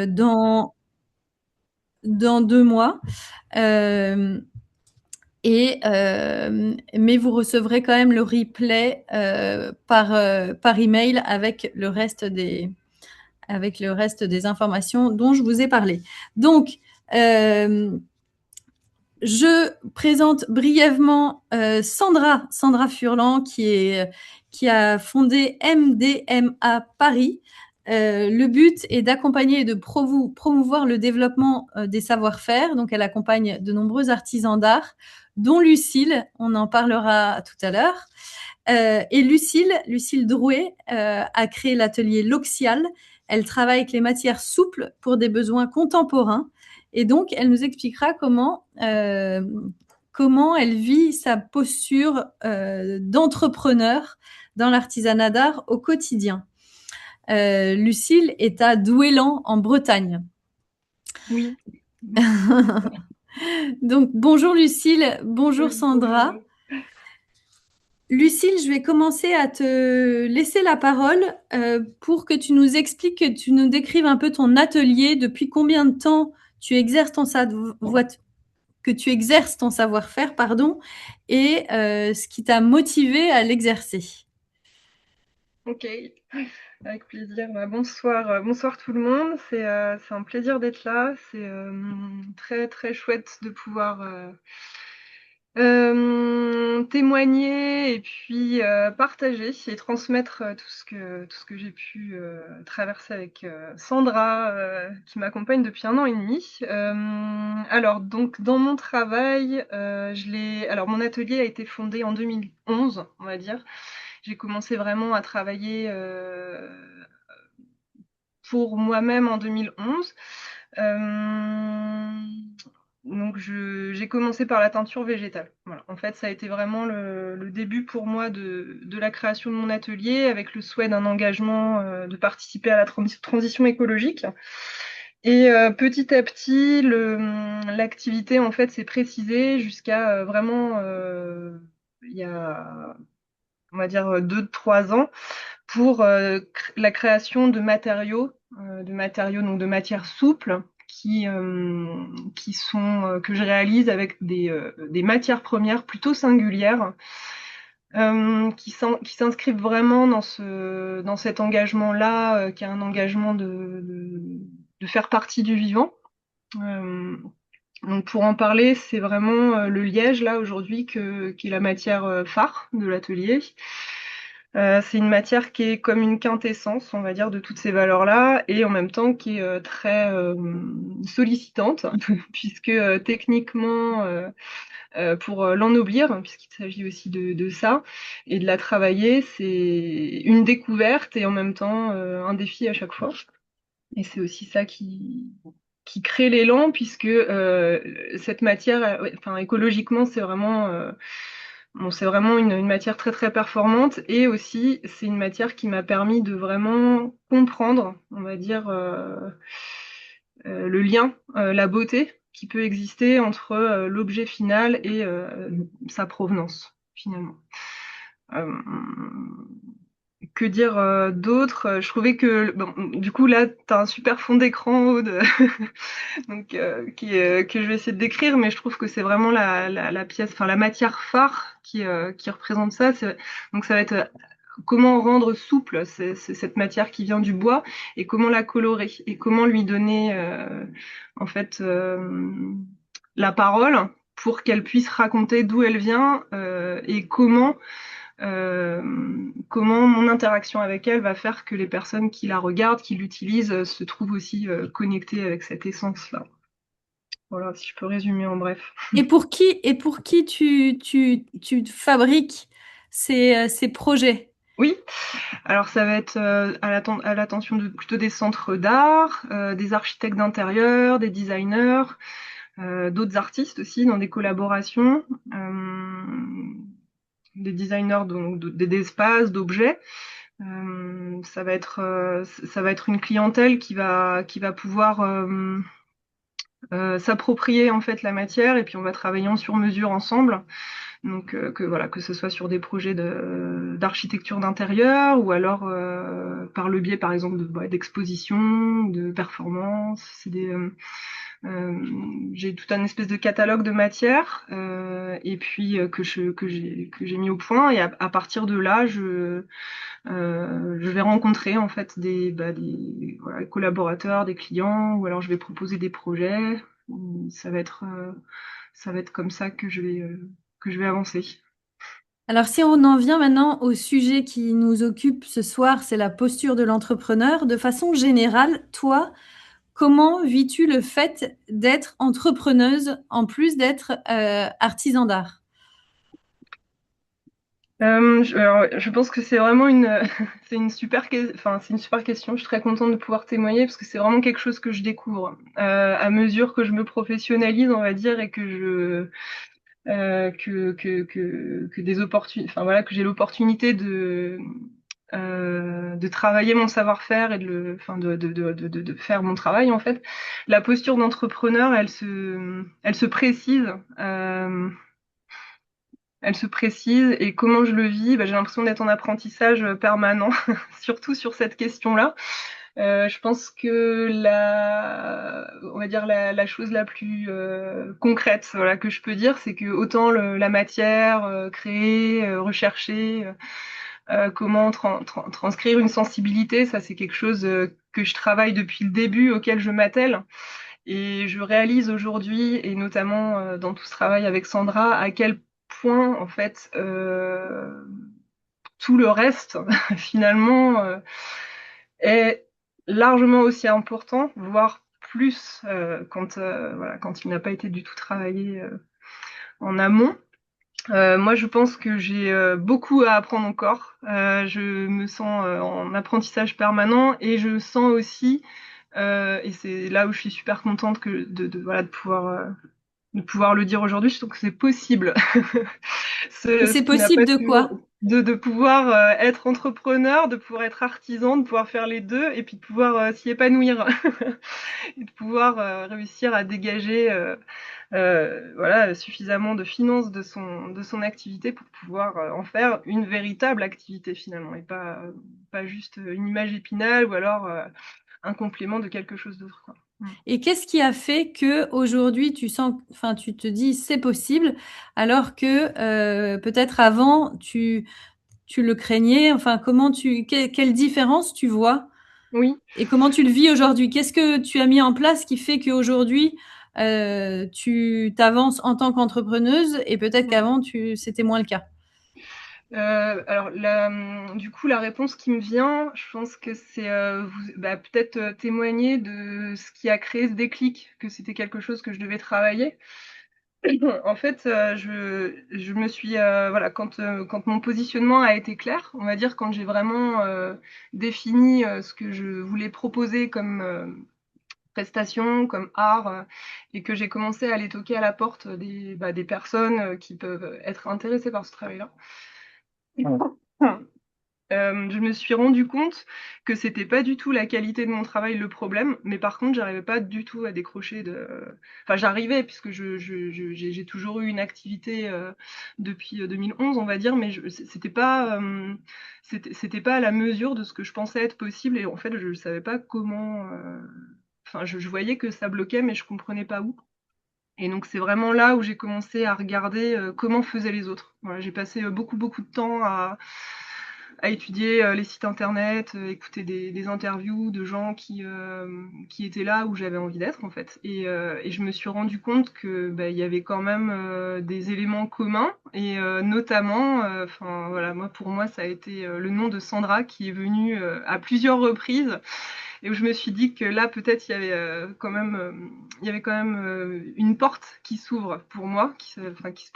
dans 2 mois. Mais vous recevrez quand même le replay par email avec le reste des informations dont je vous ai parlé. Donc, je présente brièvement Sandra Furlan, qui a fondé MDMA Paris. Le but est d'accompagner et de promouvoir le développement des savoir-faire. Donc, elle accompagne de nombreux artisans d'art, dont Lucille, on en parlera tout à l'heure. Et Lucille Drouet a créé l'atelier L'Oxial. Elle travaille avec les matières souples pour des besoins contemporains. Et donc, elle nous expliquera comment elle vit sa posture d'entrepreneur dans l'artisanat d'art au quotidien. Lucille est à Douélan, en Bretagne. Oui. Donc, bonjour Lucille, bonjour Sandra. Bonjour. Lucille, je vais commencer à te laisser la parole pour que tu nous expliques, que tu nous décrives un peu ton atelier, depuis combien de temps tu exerces ton savoir-faire, pardon, et ce qui t'a motivé à l'exercer. Ok, avec plaisir. Bonsoir, bonsoir tout le monde. C'est un plaisir d'être là. C'est très très chouette de pouvoir témoigner et puis partager et transmettre tout ce que j'ai pu traverser avec Sandra, qui m'accompagne depuis 1 an et demi. Alors donc dans mon travail, alors mon atelier a été fondé en 2011, on va dire. J'ai commencé vraiment à travailler pour moi-même en 2011. Donc j'ai commencé par la teinture végétale. Voilà. En fait, ça a été vraiment le début pour moi de la création de mon atelier, avec le souhait d'un engagement, de participer à la transition écologique. Et petit à petit, l'activité en fait s'est précisée jusqu'à vraiment il y a, on va dire, 2-3 ans, pour la création de matériaux, donc de matières souples, qui sont que je réalise avec des matières premières plutôt singulières, qui s'inscrivent vraiment dans cet engagement-là, qui est un engagement de faire partie du vivant. Euh, donc pour en parler, c'est vraiment le liège là aujourd'hui qui est la matière phare de l'atelier. C'est une matière qui est comme une quintessence, on va dire, de toutes ces valeurs-là, et en même temps qui est très sollicitante, puisque techniquement, pour l'ennoblir, puisqu'il s'agit aussi de ça, et de la travailler, c'est une découverte et en même temps un défi à chaque fois. Et c'est aussi ça qui crée l'élan, puisque cette matière, ouais, enfin, écologiquement, c'est vraiment une matière très très performante, et aussi c'est une matière qui m'a permis de vraiment comprendre, on va dire, le lien, la beauté qui peut exister entre l'objet final et sa provenance finalement. Euh, que dire d'autre? Je trouvais que, bon, du coup, là, tu as un super fond d'écran en haut donc, que je vais essayer de décrire, mais je trouve que c'est vraiment la pièce, enfin la matière phare qui représente ça. Donc, ça va être comment rendre souple cette matière qui vient du bois, et comment la colorer, et comment lui donner, en fait, la parole pour qu'elle puisse raconter d'où elle vient, et comment mon interaction avec elle va faire que les personnes qui la regardent, qui l'utilisent, se trouvent aussi connectées avec cette essence-là. Voilà, si je peux résumer en bref. Et pour qui tu fabriques ces projets? Oui, alors ça va être à l'attention plutôt des centres d'art, des architectes d'intérieur, des designers, d'autres artistes aussi dans des collaborations, des designers d'espaces, d'objets. Ça va être une clientèle qui va pouvoir s'approprier en fait la matière, et puis on va travailler en sur mesure ensemble. Donc que ce soit sur des projets d'architecture d'intérieur ou alors par le biais par exemple d'expositions, de performances. J'ai tout un espèce de catalogue de matières et puis que j'ai mis au point et à partir de là je vais rencontrer en fait des voilà, collaborateurs, des clients, ou alors je vais proposer des projets. Ça va être, euh, ça va être comme ça que je vais avancer. Alors, si on en vient maintenant au sujet qui nous occupe ce soir, c'est la posture de l'entrepreneur. De façon générale, toi, comment vis-tu le fait d'être entrepreneuse en plus d'être artisan d'art? Je pense que c'est vraiment c'est une enfin, c'est une super question. Je suis très contente de pouvoir témoigner parce que c'est vraiment quelque chose que je découvre à mesure que je me professionnalise, on va dire, et que des opportunités, enfin voilà, que j'ai l'opportunité de travailler mon savoir-faire et enfin de faire mon travail en fait. La posture d'entrepreneur, elle se précise. Euh, Elle se précise et comment je le vis, j'ai l'impression d'être en apprentissage permanent, surtout sur cette question-là. Je pense que on va dire la chose la plus concrète, voilà, que je peux dire, c'est que autant la matière créée, recherchée, comment transcrire une sensibilité, ça c'est quelque chose que je travaille depuis le début, auquel je m'attelle. Et je réalise aujourd'hui, et notamment dans tout ce travail avec Sandra, à quel point en fait tout le reste finalement est largement aussi important, voire plus voilà, quand il n'a pas été du tout travaillé en amont. Moi, je pense que j'ai beaucoup à apprendre encore. Je me sens en apprentissage permanent et je sens aussi, et c'est là où je suis super contente voilà, de pouvoir le dire aujourd'hui, je trouve que c'est possible. Et Ce c'est qui n'a possible pas de toujours. quoi? De pouvoir être entrepreneur, de pouvoir être artisan, de pouvoir faire les deux et puis de pouvoir s'y épanouir et de pouvoir réussir à dégager voilà, suffisamment de finances de son activité pour pouvoir en faire une véritable activité finalement et pas juste une image épinale ou alors un complément de quelque chose d'autre, quoi. Mm. Et qu'est-ce qui a fait que aujourd'hui tu sens, enfin, tu te dis c'est possible, alors que peut-être avant tu le craignais. Enfin, quelle différence tu vois Oui. et comment tu le vis aujourd'hui? Qu'est-ce que tu as mis en place qui fait qu'aujourd'hui tu t'avances en tant qu'entrepreneuse et peut-être Mm. qu'avant c'était moins le cas? Alors, du coup, la réponse qui me vient, je pense que c'est peut-être témoigner de ce qui a créé ce déclic, que c'était quelque chose que je devais travailler. En fait, je me suis, voilà, quand mon positionnement a été clair, on va dire, quand j'ai vraiment défini ce que je voulais proposer comme prestation, comme art, et que j'ai commencé à aller toquer à la porte des personnes qui peuvent être intéressées par ce travail-là. Je me suis rendu compte que c'était pas du tout la qualité de mon travail le problème, mais par contre, j'arrivais pas du tout à décrocher Enfin, j'arrivais puisque j'ai toujours eu une activité depuis 2011, on va dire, mais c'était pas à la mesure de ce que je pensais être possible et en fait, je savais pas comment. Enfin, je voyais que ça bloquait, mais je comprenais pas où. Et donc, c'est vraiment là où j'ai commencé à regarder comment faisaient les autres. Voilà, j'ai passé beaucoup de temps à étudier les sites internet, écouter des interviews de gens qui étaient là où j'avais envie d'être en fait. Et je me suis rendu compte que il y avait quand même des éléments communs et notamment, enfin voilà, pour moi ça a été le nom de Sandra qui est venu à plusieurs reprises et où je me suis dit que là peut-être il y avait quand même une porte qui s'ouvre pour moi, enfin, qui se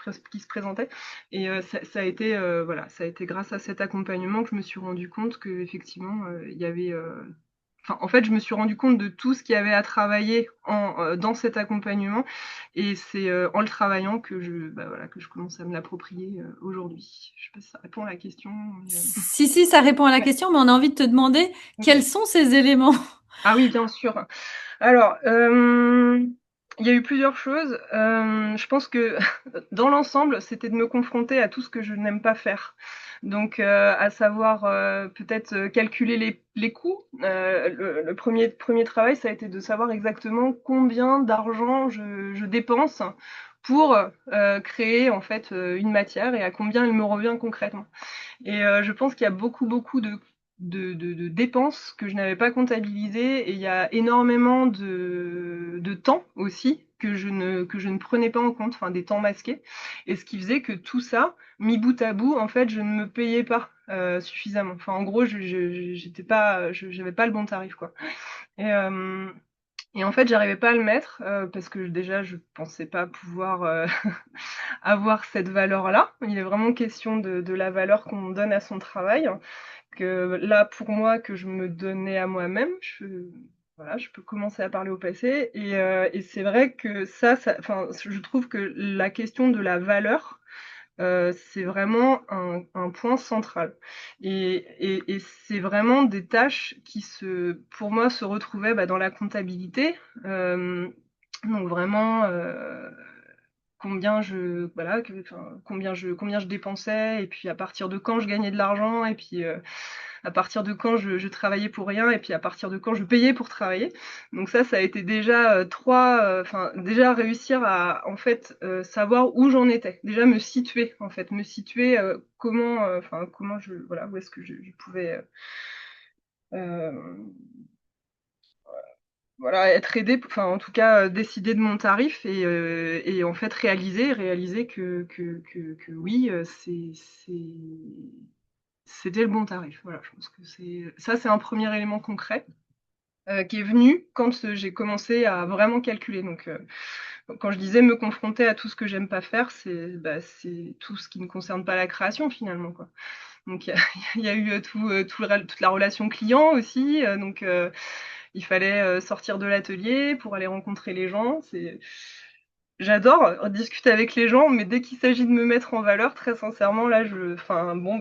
présentait. Et ça a été voilà, ça a été grâce à cet accompagnement que je me suis rendu compte que effectivement il y avait Enfin, en fait, je me suis rendu compte de tout ce qu'il y avait à travailler dans cet accompagnement, et c'est en le travaillant que voilà, que je commence à me l'approprier aujourd'hui. Je sais pas si ça répond à la question. Si, ça répond à la Ouais, question, mais on a envie de te demander quels ok. sont ces éléments. Ah oui, bien sûr. Alors, il y a eu plusieurs choses. Je pense que dans l'ensemble, c'était de me confronter à tout ce que je n'aime pas faire. Donc, à savoir peut-être calculer les coûts. Le premier travail, ça a été de savoir exactement combien d'argent je dépense pour créer en fait une matière et à combien elle me revient concrètement. Et je pense qu'il y a beaucoup de dépenses que je n'avais pas comptabilisées et il y a énormément de temps aussi que je ne prenais pas en compte, enfin des temps masqués. Et ce qui faisait que tout ça, mis bout à bout, en fait, je ne me payais pas suffisamment. Enfin, en gros, j'étais pas, j'avais pas le bon tarif, quoi. Et, euh, et en fait, j'arrivais pas à le mettre parce que déjà, je pensais pas pouvoir avoir cette valeur-là. Il est vraiment question de la valeur qu'on donne à son travail. Que là, pour moi, que je me donnais à moi-même, voilà, je peux commencer à parler au passé. Et c'est vrai que enfin, je trouve que la question de la valeur, c'est vraiment un point central. Et c'est vraiment des tâches qui, pour moi, se retrouvaient dans la comptabilité. Donc vraiment, combien je dépensais, et puis à partir de quand je gagnais de l'argent, et puis à partir de quand je travaillais pour rien, et puis à partir de quand je payais pour travailler. Donc ça a été déjà déjà réussir à en fait savoir où j'en étais, déjà me situer en fait, comment voilà, où est-ce que je pouvais euh, voilà, être aidée, enfin en tout cas décider de mon tarif et en fait réaliser que oui, c'était le bon tarif. Voilà, je pense que c'est un premier élément concret qui est venu quand j'ai commencé à vraiment calculer. Donc quand je disais me confronter à tout ce que j'aime pas faire, c'est tout ce qui ne concerne pas la création finalement, quoi. Donc il y a eu toute la relation client aussi. Donc il fallait sortir de l'atelier pour aller rencontrer les gens. J'adore discuter avec les gens, mais dès qu'il s'agit de me mettre en valeur, très sincèrement, là, enfin, bon,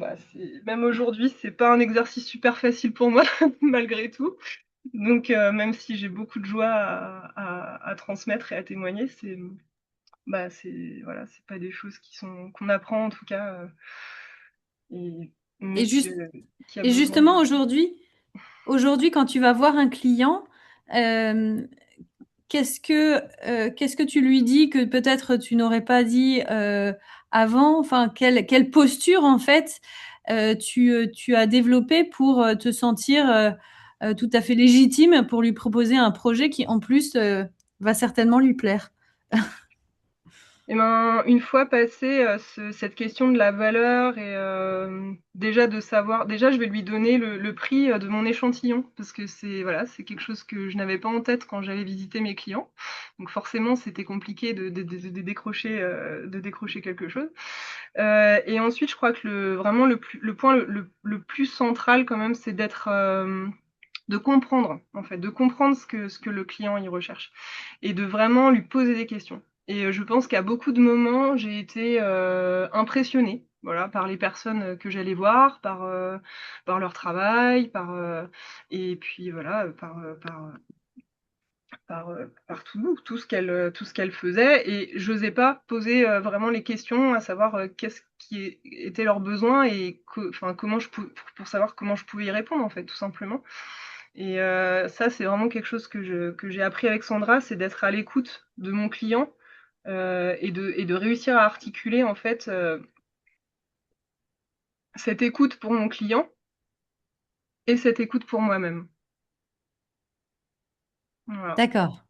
même aujourd'hui, c'est pas un exercice super facile pour moi, malgré tout. Donc, même si j'ai beaucoup de joie à transmettre et à témoigner, voilà, c'est pas des choses qu'on apprend en tout cas, et, Et, mais juste, qui a et besoin justement, de. aujourd'hui, quand tu vas voir un client, euh, qu'est-ce que tu lui dis que peut-être tu n'aurais pas dit avant? Enfin, quelle posture en fait tu as développée pour te sentir tout à fait légitime pour lui proposer un projet qui en plus va certainement lui plaire. Eh ben, une fois passé cette question de la valeur et déjà de savoir, déjà je vais lui donner le prix de mon échantillon parce que c'est quelque chose que je n'avais pas en tête quand j'allais visiter mes clients. Donc forcément c'était compliqué de décrocher quelque chose. Et ensuite je crois que vraiment le point le plus central quand même c'est de comprendre en fait, de comprendre ce que le client y recherche et de vraiment lui poser des questions. Et je pense qu'à beaucoup de moments, j'ai été impressionnée, voilà, par les personnes que j'allais voir, par leur travail, et puis voilà, par tout ce qu'elles faisaient. Et j'osais pas poser vraiment les questions, à savoir qu'est-ce qui était leurs besoins et enfin, pour savoir comment je pouvais y répondre, en fait, tout simplement. Et ça, c'est vraiment quelque chose que j'ai appris avec Sandra, c'est d'être à l'écoute de mon client et de réussir à articuler en fait cette écoute pour mon client et cette écoute pour moi-même. Voilà. D'accord.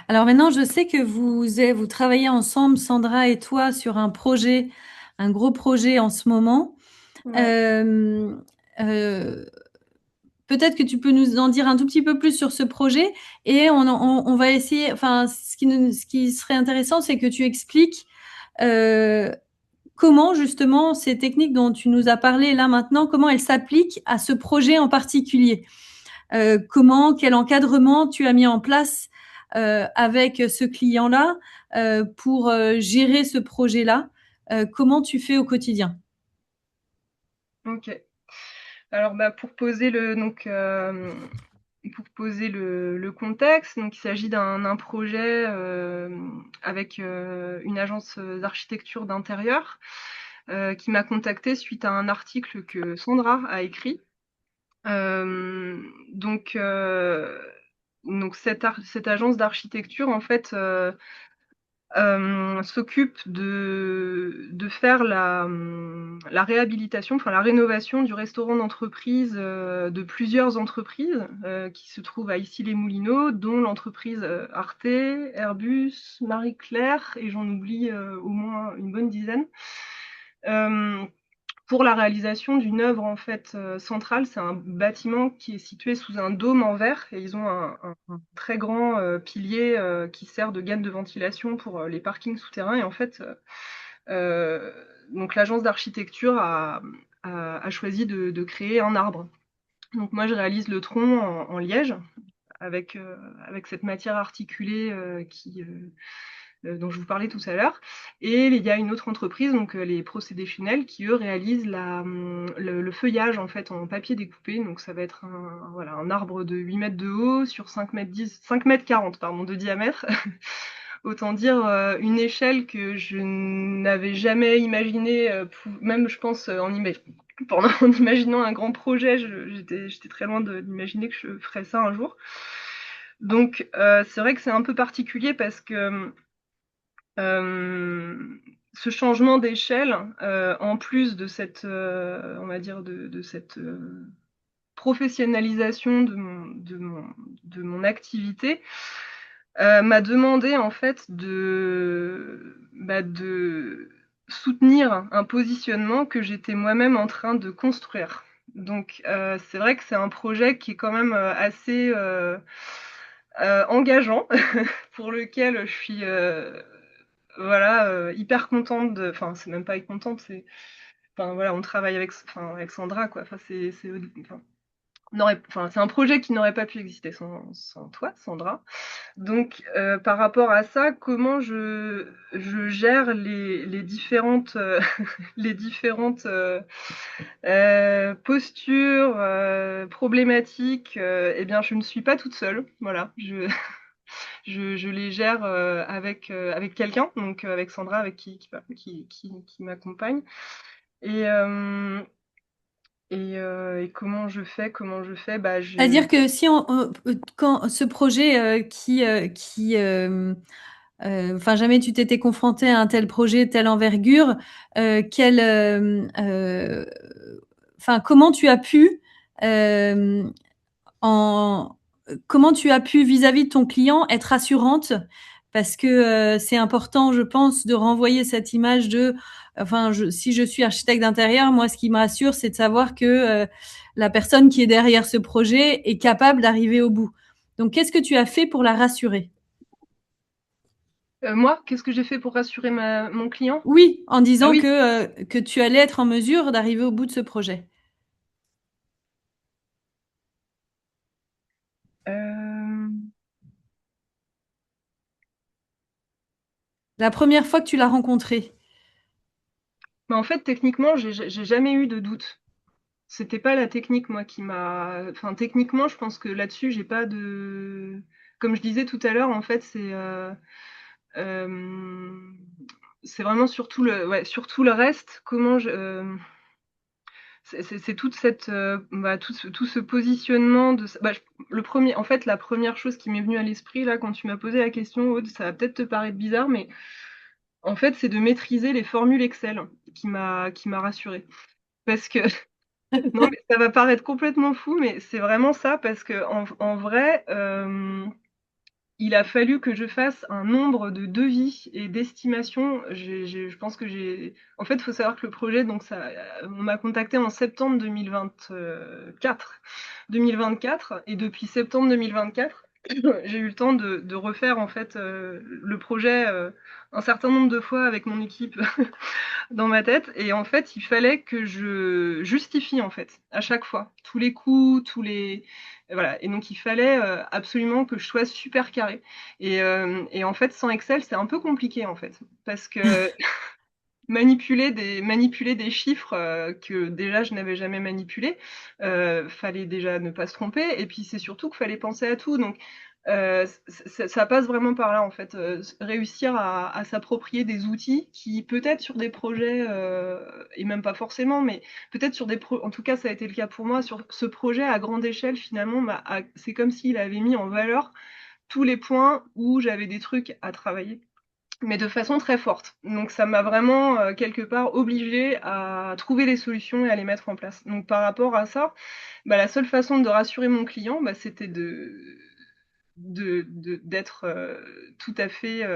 Alors maintenant, je sais que vous travaillez ensemble, Sandra et toi, sur un projet, un gros projet en ce moment. Ouais. Euh, euh, Peut-être que tu peux nous en dire un tout petit peu plus sur ce projet et on va essayer. Enfin, ce qui serait intéressant, c'est que tu expliques euh, comment justement ces techniques dont tu nous as parlé là maintenant, comment elles s'appliquent à ce projet en particulier. Quel encadrement tu as mis en place avec ce client-là pour gérer ce projet-là. Comment tu fais au quotidien? Ok. Alors pour poser pour poser le contexte, donc il s'agit d'un projet avec une agence d'architecture d'intérieur qui m'a contactée suite à un article que Sandra a écrit. Euh, donc, euh, donc cette agence d'architecture, en fait, s'occupe de faire la réhabilitation, enfin la rénovation du restaurant d'entreprise de plusieurs entreprises qui se trouvent à Issy-les-Moulineaux, dont l'entreprise Arte, Airbus, Marie-Claire, et j'en oublie au moins une bonne dizaine. Euh, pour la réalisation d'une œuvre en fait centrale. C'est un bâtiment qui est situé sous un dôme en verre et ils ont un très grand pilier qui sert de gaine de ventilation pour les parkings souterrains. Et en fait, euh, donc l'agence d'architecture a choisi de créer un arbre. Donc moi, je réalise le tronc en liège avec cette matière articulée dont je vous parlais tout à l'heure. Et il y a une autre entreprise, donc les Procédés Chanel, qui eux réalisent le feuillage en fait en papier découpé. Donc ça va être voilà, un arbre de 8 mètres de haut sur 5 mètres 40 pardon, de diamètre. Autant dire une échelle que je n'avais jamais imaginée, même je pense en imaginant un grand projet, j'étais très loin d'imaginer que je ferais ça un jour. Donc c'est vrai que c'est un peu particulier parce que ce changement d'échelle, en plus de cette, on va dire, de cette professionnalisation de mon activité, m'a demandé en fait de soutenir un positionnement que j'étais moi-même en train de construire. Donc c'est vrai que c'est un projet qui est quand même assez engageant, pour lequel je suis voilà, hyper contente de. Enfin, c'est même pas être contente, c'est. Enfin, voilà, on travaille avec Sandra, quoi. Enfin, enfin, c'est un projet qui n'aurait pas pu exister sans toi, Sandra. Donc, par rapport à ça, comment je gère les différentes, les différentes postures, problématiques, eh bien, je ne suis pas toute seule. Voilà, je les gère avec quelqu'un, donc avec Sandra, avec qui m'accompagne. Et, euh, et comment je fais bah, C'est-à-dire que si quand ce projet enfin jamais tu t'étais confronté à un tel projet, telle envergure, quel, enfin comment tu as pu euh, en comment tu as pu vis-à-vis de ton client être rassurante parce que c'est important, je pense, de renvoyer cette image de, enfin, si je suis architecte d'intérieur, moi, ce qui me rassure, c'est de savoir que la personne qui est derrière ce projet est capable d'arriver au bout. Donc, qu'est-ce que tu as fait pour la rassurer? moi, qu'est-ce que j'ai fait pour rassurer mon client? Oui, en Ah disant oui. que tu allais être en mesure d'arriver au bout de ce projet. Euh, La première fois que tu l'as rencontré. Mais en fait, techniquement, j'ai jamais eu de doute. C'était pas la technique, moi, qui m'a. Enfin, techniquement, je pense que là-dessus, j'ai pas de. Comme je disais tout à l'heure, en fait, euh, c'est vraiment surtout le reste. C'est toute cette, tout ce positionnement le premier, en fait, la première chose qui m'est venue à l'esprit là quand tu m'as posé la question, Aude, ça va peut-être te paraître bizarre, mais en fait, c'est de maîtriser les formules Excel qui m'a rassurée. Parce que non, mais ça va paraître complètement fou, mais c'est vraiment ça, parce que en vrai, il a fallu que je fasse un nombre de devis et d'estimations. Je pense que j'ai. En fait, il faut savoir que le projet, donc ça, on m'a contacté en septembre 2024, et depuis septembre 2024, j'ai eu le temps de refaire en fait le projet un certain nombre de fois avec mon équipe dans ma tête. Et en fait, il fallait que je justifie en fait à chaque fois tous les coûts, voilà. Et donc il fallait absolument que je sois super carré. Et en fait, sans Excel, c'est un peu compliqué en fait, parce que manipuler des chiffres que déjà je n'avais jamais manipulés. Fallait déjà ne pas se tromper. Et puis c'est surtout qu'il fallait penser à tout. Donc ça passe vraiment par là en fait. Réussir à s'approprier des outils qui peut-être sur des projets, et même pas forcément, mais peut-être sur des en tout cas ça a été le cas pour moi, sur ce projet à grande échelle finalement, c'est comme s'il avait mis en valeur tous les points où j'avais des trucs à travailler, mais de façon très forte. Donc ça m'a vraiment quelque part obligée à trouver les solutions et à les mettre en place. Donc par rapport à ça, bah, la seule façon de rassurer mon client, bah, c'était d'être tout à fait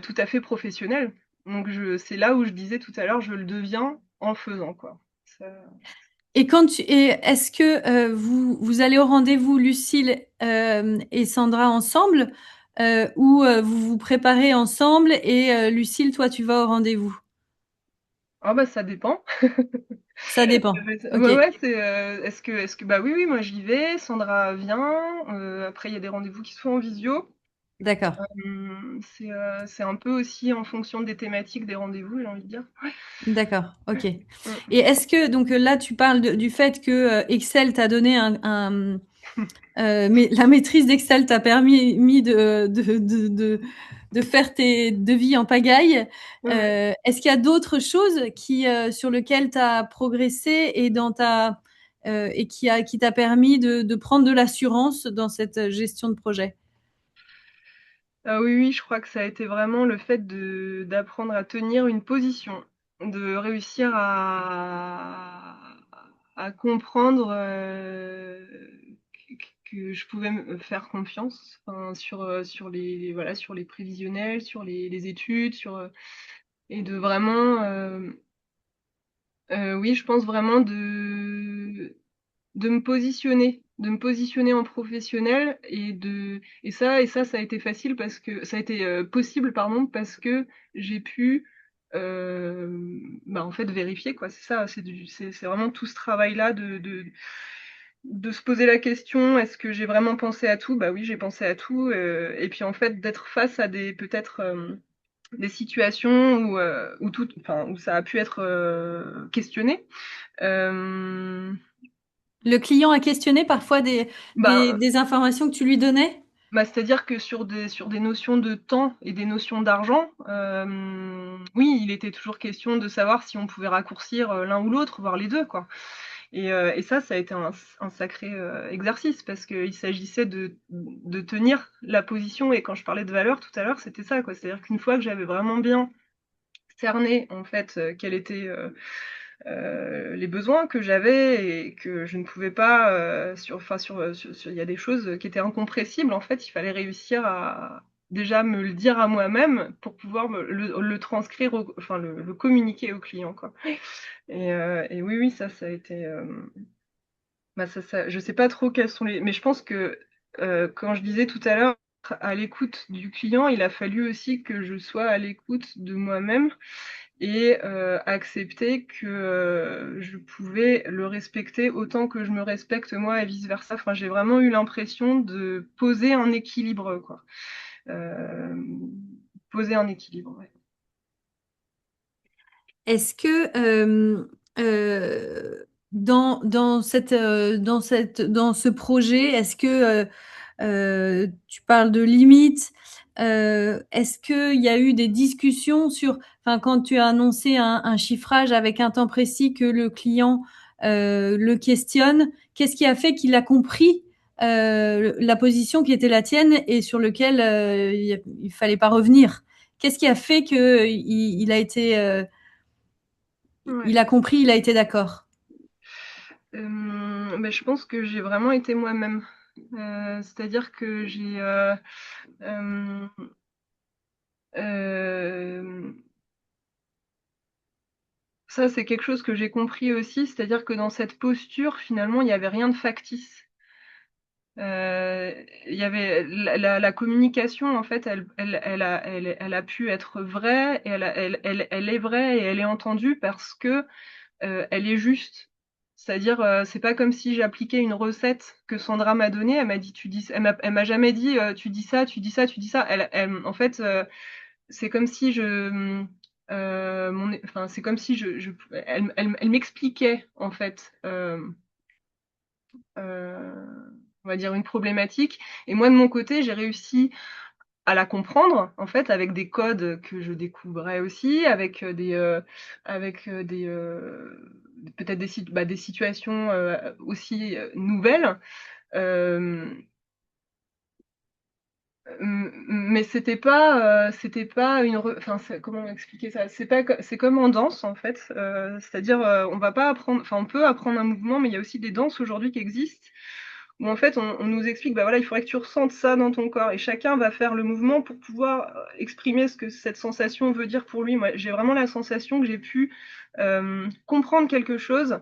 tout à fait professionnel. Donc c'est là où je disais tout à l'heure, je le deviens en le faisant quoi. Ça... Et est-ce que vous allez au rendez-vous, Lucille et Sandra, ensemble, ou vous vous préparez ensemble et Lucille, toi, tu vas au rendez-vous? Ah bah ça dépend. Ça dépend. Ok, Ouais, ouais, est-ce que bah oui, oui, moi j'y vais, Sandra vient, après il y a des rendez-vous qui se font en visio. d'accord, C'est un peu aussi en fonction des thématiques des rendez-vous, j'ai envie de dire. d'accord, ok. Mmh. Et est-ce que, donc là, tu parles du fait que Excel t'a donné mais la maîtrise d'Excel t'a permis de faire tes devis en pagaille. Ouais. Est-ce qu'il y a d'autres choses sur lesquelles tu as progressé et qui t'a permis de prendre de l'assurance dans cette gestion de projet? Ah oui, oui, je crois que ça a été vraiment le fait d'apprendre à tenir une position, de réussir à comprendre que je pouvais me faire confiance, enfin, sur voilà, sur les prévisionnels, sur les études, et de vraiment, oui, je pense vraiment de me positionner en professionnel ça a été facile parce que ça a été possible pardon parce que j'ai pu en fait vérifier quoi. C'est ça, c'est vraiment tout ce travail là de se poser la question, est-ce que j'ai vraiment pensé à tout? Bah oui, j'ai pensé à tout et puis en fait d'être face à des peut-être des situations où ça a pu être questionné. Euh, Le client a questionné parfois bah, des informations que tu lui donnais? Bah, c'est-à-dire que sur des notions de temps et des notions d'argent, oui, il était toujours question de savoir si on pouvait raccourcir l'un ou l'autre, voire les deux, quoi. Et ça a été un sacré exercice parce qu'il s'agissait de tenir la position. Et quand je parlais de valeur tout à l'heure, c'était ça, quoi. C'est-à-dire qu'une fois que j'avais vraiment bien cerné, en fait, quel était les besoins que j'avais et que je ne pouvais pas il y a des choses qui étaient incompressibles en fait il fallait réussir à déjà me le dire à moi-même pour pouvoir le transcrire enfin le communiquer au client quoi et oui oui ça a été je sais pas trop quels sont les mais je pense que quand je disais tout à l'heure à l'écoute du client il a fallu aussi que je sois à l'écoute de moi-même et accepter que je pouvais le respecter autant que je me respecte moi et vice versa. Enfin, j'ai vraiment eu l'impression de poser un équilibre, quoi. Euh, Poser un équilibre, ouais. Est-ce que dans ce projet, est-ce que tu parles de limites? Est-ce qu'il y a eu des discussions enfin, quand tu as annoncé un chiffrage avec un temps précis que le client le questionne, qu'est-ce qui a fait qu'il a compris la position qui était la tienne et sur lequel il fallait pas revenir? Qu'est-ce qui a fait que il a été Ouais. il a compris, il a été d'accord. Je pense que j'ai vraiment été moi-même. C'est-à-dire que euh, euh, ça, c'est quelque chose que j'ai compris aussi, c'est-à-dire que dans cette posture, finalement, il n'y avait rien de factice. Il y avait la communication, en fait, elle a pu être vraie, et elle est vraie et elle est entendue parce que elle est juste. C'est-à-dire, c'est pas comme si j'appliquais une recette que Sandra m'a donnée. Elle m'a dit, elle m'a jamais dit, tu dis ça, tu dis ça, tu dis ça. En fait, c'est comme si enfin, c'est comme si elle m'expliquait en fait, on va dire une problématique, et moi de mon côté, j'ai réussi à la comprendre en fait avec des codes que je découvrais aussi, avec des peut-être des situations aussi nouvelles. Euh, mais c'était pas enfin comment expliquer ça, c'est comme en danse en fait, c'est-à-dire on va pas apprendre, enfin on peut apprendre un mouvement, mais il y a aussi des danses aujourd'hui qui existent où en fait on nous explique bah voilà, il faudrait que tu ressentes ça dans ton corps, et chacun va faire le mouvement pour pouvoir exprimer ce que cette sensation veut dire pour lui. Moi j'ai vraiment la sensation que j'ai pu comprendre quelque chose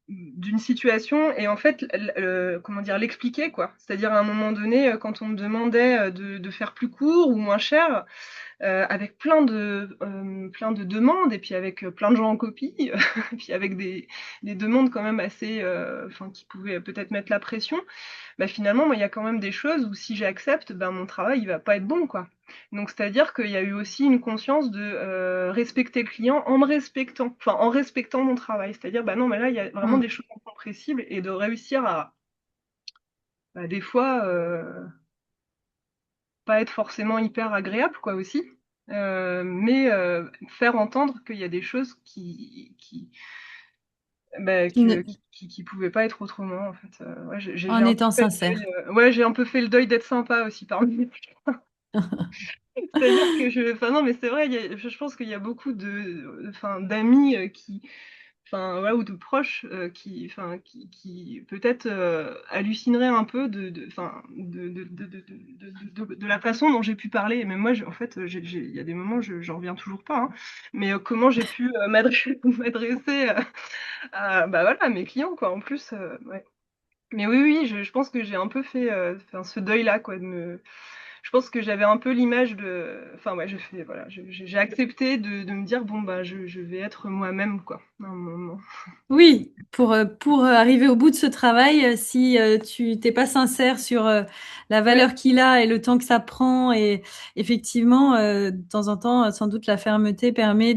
d'une situation, et en fait comment dire, l'expliquer quoi. C'est-à-dire à un moment donné quand on me demandait de faire plus court ou moins cher, avec plein de demandes, et puis avec plein de gens en copie, et puis avec des demandes quand même assez, enfin, qui pouvaient peut-être mettre la pression. Bah, finalement, moi, il y a quand même des choses où si j'accepte, ben, mon travail, il va pas être bon, quoi. Donc, c'est-à-dire qu'il y a eu aussi une conscience de respecter le client en me respectant, enfin, en respectant mon travail. C'est-à-dire, bah non, mais là, il y a vraiment Mmh. des choses incompressibles, et de réussir à, bah, des fois, pas être forcément hyper agréable, quoi, aussi. Mais faire entendre qu'il y a des choses bah, Qui ne qui pouvaient pas être autrement, en fait. Ouais, j'ai en un peu étant fait le sincère. deuil, ouais, j'ai un peu fait le deuil d'être sympa aussi parmi les gens. C'est-à-dire que enfin non, mais c'est vrai, je pense qu'il y a beaucoup enfin, d'amis qui, enfin, ouais, ou de proches qui peut-être hallucineraient un peu enfin, de la façon dont j'ai pu parler. Mais moi, en fait, il y a des moments, j'en reviens toujours pas, hein. Mais comment j'ai pu m'adresser bah voilà, à mes clients, quoi, en plus, ouais. Mais oui, oui, je pense que j'ai un peu fait enfin, ce deuil-là, quoi, je pense que j'avais un peu l'image enfin, ouais, voilà, j'ai accepté de me dire, bon, bah, je vais être moi-même, quoi, à un moment. Oui, pour arriver au bout de ce travail, si tu t'es pas sincère sur la Ouais, valeur qu'il a et le temps que ça prend, et effectivement, de temps en temps, sans doute la fermeté permet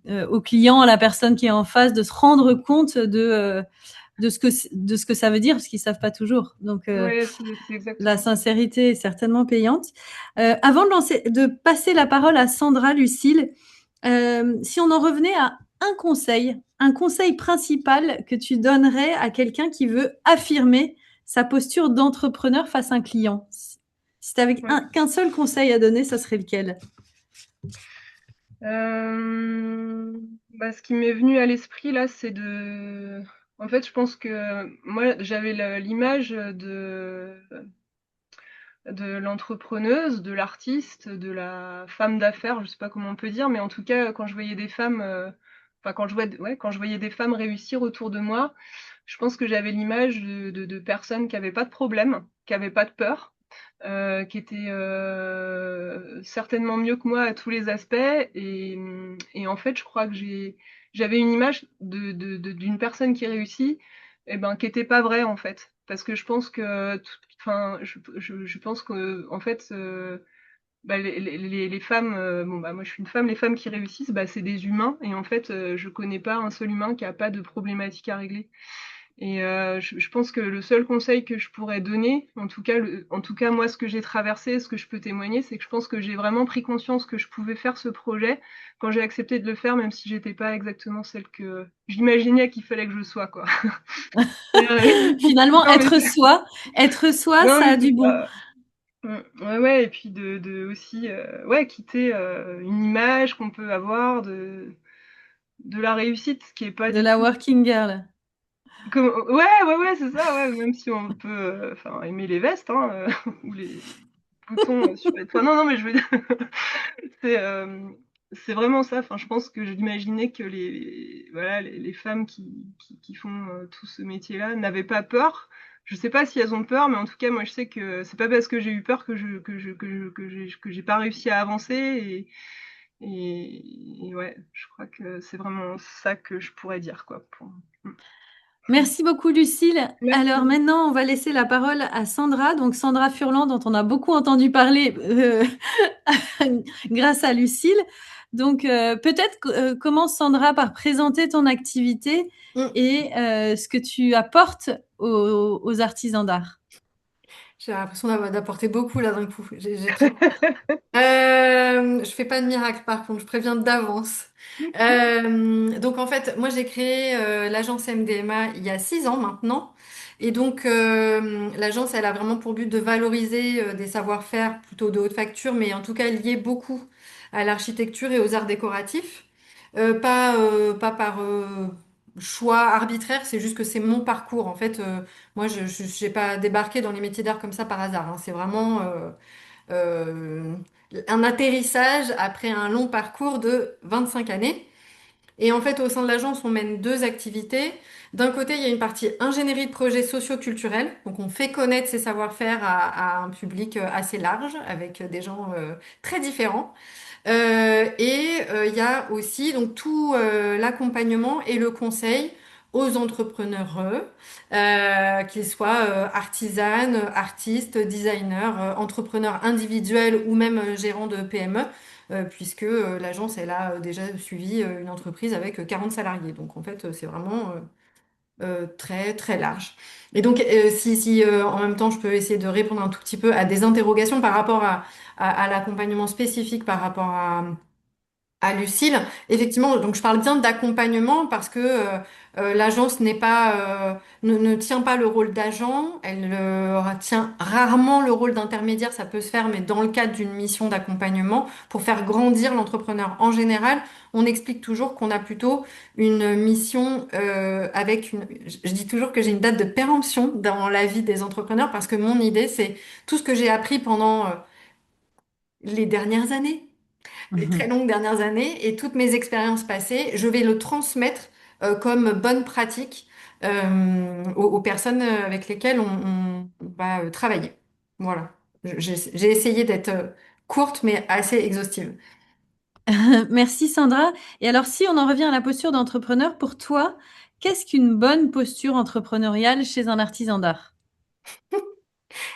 au client, à la personne qui est en face, de se rendre compte de ce que ça veut dire, parce qu'ils savent pas toujours. Donc, ouais, c'est la exactement ça. sincérité est certainement payante. Avant de passer la parole à Sandra, Lucille, si on en revenait à un conseil principal que tu donnerais à quelqu'un qui veut affirmer sa posture d'entrepreneur face à un client. Si tu avais Ouais. qu'un seul conseil à donner, ça serait lequel? Bah, ce qui m'est venu à l'esprit là, en fait, je pense que moi, j'avais l'image de l'entrepreneuse, de l'artiste, de la femme d'affaires, je sais pas comment on peut dire, mais en tout cas, quand je voyais des femmes, enfin quand je voyais des femmes réussir autour de moi, je pense que j'avais l'image de personnes qui avaient pas de problème, qui avaient pas de peur, qui étaient certainement mieux que moi à tous les aspects, et en fait, je crois que j'avais une image d'une personne qui réussit, et ben qui était pas vraie en fait, parce que je pense que enfin, je pense que en fait, bah, les femmes, bon bah moi je suis une femme, les femmes qui réussissent, bah c'est des humains, et en fait, je connais pas un seul humain qui a pas de problématique à régler. Et je pense que le seul conseil que je pourrais donner, en tout cas moi ce que j'ai traversé, ce que je peux témoigner, c'est que je pense que j'ai vraiment pris conscience que je pouvais faire ce projet quand j'ai accepté de le faire, même si j'étais pas exactement celle que j'imaginais qu'il fallait que je sois, quoi. Finalement, Non mais être soi, non ça mais a du c'est bon. ça. Ouais, ouais, et puis de aussi ouais, quitter une image qu'on peut avoir de la réussite, qui est pas De du la tout working girl. ouais, ouais, ouais, c'est ça, ouais, même si on peut enfin aimer les vestes, hein, ou les boutons sur les toits. Non, non, mais je veux dire, c'est c'est vraiment ça. Enfin, je pense que je l'imaginais que voilà, les femmes qui font tout ce métier-là n'avaient pas peur. Je sais pas si elles ont peur, mais en tout cas, moi, je sais que c'est pas parce que j'ai eu peur que j'ai pas réussi à avancer, et ouais, je crois que c'est vraiment ça que je pourrais dire, quoi. Merci beaucoup, Lucille. Alors Merci. maintenant, on va laisser la parole à Sandra. Donc Sandra Furlan, dont on a beaucoup entendu parler grâce à Lucille. Donc peut-être commence Sandra par présenter ton activité Mm. et ce que tu apportes aux artisans d'art. J'ai l'impression d'apporter beaucoup là d'un coup. J'ai très... je fais pas de miracle par contre, je préviens d'avance. Donc en fait, moi j'ai créé l'agence MDMA il y a 6 ans maintenant. Et donc l'agence, elle a vraiment pour but de valoriser des savoir-faire plutôt de haute facture, mais en tout cas liés beaucoup à l'architecture et aux arts décoratifs. Pas par choix arbitraire, c'est juste que c'est mon parcours. En fait, moi je j'ai pas débarqué dans les métiers d'art comme ça par hasard, hein. C'est vraiment euh, un atterrissage après un long parcours de 25 années. Et en fait, au sein de l'agence, on mène deux activités. D'un côté, il y a une partie ingénierie de projets socio-culturels. Donc, on fait connaître ces savoir-faire à un public assez large, avec des gens très différents. Il y a aussi donc tout l'accompagnement et le conseil aux entrepreneurs, qu'ils soient artisanes, artistes, designers, entrepreneurs individuels ou même gérants de PME, puisque l'agence elle a déjà suivi une entreprise avec 40 salariés. Donc en fait c'est vraiment très très large. Et donc si en même temps je peux essayer de répondre un tout petit peu à des interrogations par rapport à l'accompagnement spécifique par rapport à Lucille, effectivement, donc je parle bien d'accompagnement parce que l'agence n'est pas ne tient pas le rôle d'agent, elle tient rarement le rôle d'intermédiaire, ça peut se faire, mais dans le cadre d'une mission d'accompagnement pour faire grandir l'entrepreneur. En général, on explique toujours qu'on a plutôt une mission avec une. Je dis toujours que j'ai une date de péremption dans la vie des entrepreneurs parce que mon idée, c'est tout ce que j'ai appris pendant les dernières années, les très longues dernières années et toutes mes expériences passées, je vais le transmettre comme bonne pratique aux personnes avec lesquelles on va travailler. Voilà. J'ai essayé d'être courte mais assez exhaustive. Merci Sandra. Et alors, si on en revient à la posture d'entrepreneur, pour toi, qu'est-ce qu'une bonne posture entrepreneuriale chez un artisan d'art?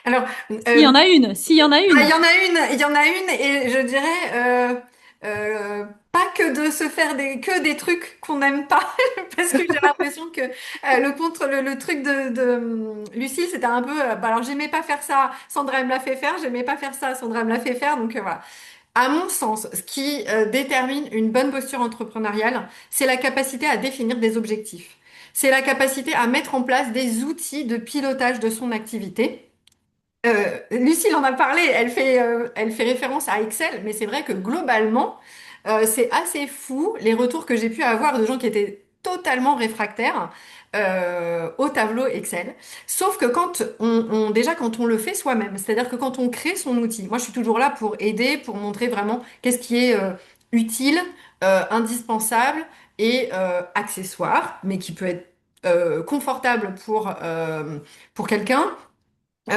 Alors, S'il y en a une, s'il y en a il une. y en a une, il y en a une, et je dirais pas que de se faire que des trucs qu'on n'aime pas, parce que j'ai l'impression que le truc de Lucie, c'était un peu, bah alors j'aimais pas faire ça, Sandra elle me l'a fait faire, j'aimais pas faire ça, Sandra elle me l'a fait faire, donc voilà. À mon sens, ce qui détermine une bonne posture entrepreneuriale, c'est la capacité à définir des objectifs. C'est la capacité à mettre en place des outils de pilotage de son activité. Lucille en a parlé, elle fait référence à Excel, mais c'est vrai que globalement, c'est assez fou les retours que j'ai pu avoir de gens qui étaient totalement réfractaires au tableau Excel. Sauf que déjà quand on le fait soi-même, c'est-à-dire que quand on crée son outil, moi je suis toujours là pour aider, pour montrer vraiment qu'est-ce qui est utile, indispensable et accessoire, mais qui peut être confortable pour quelqu'un.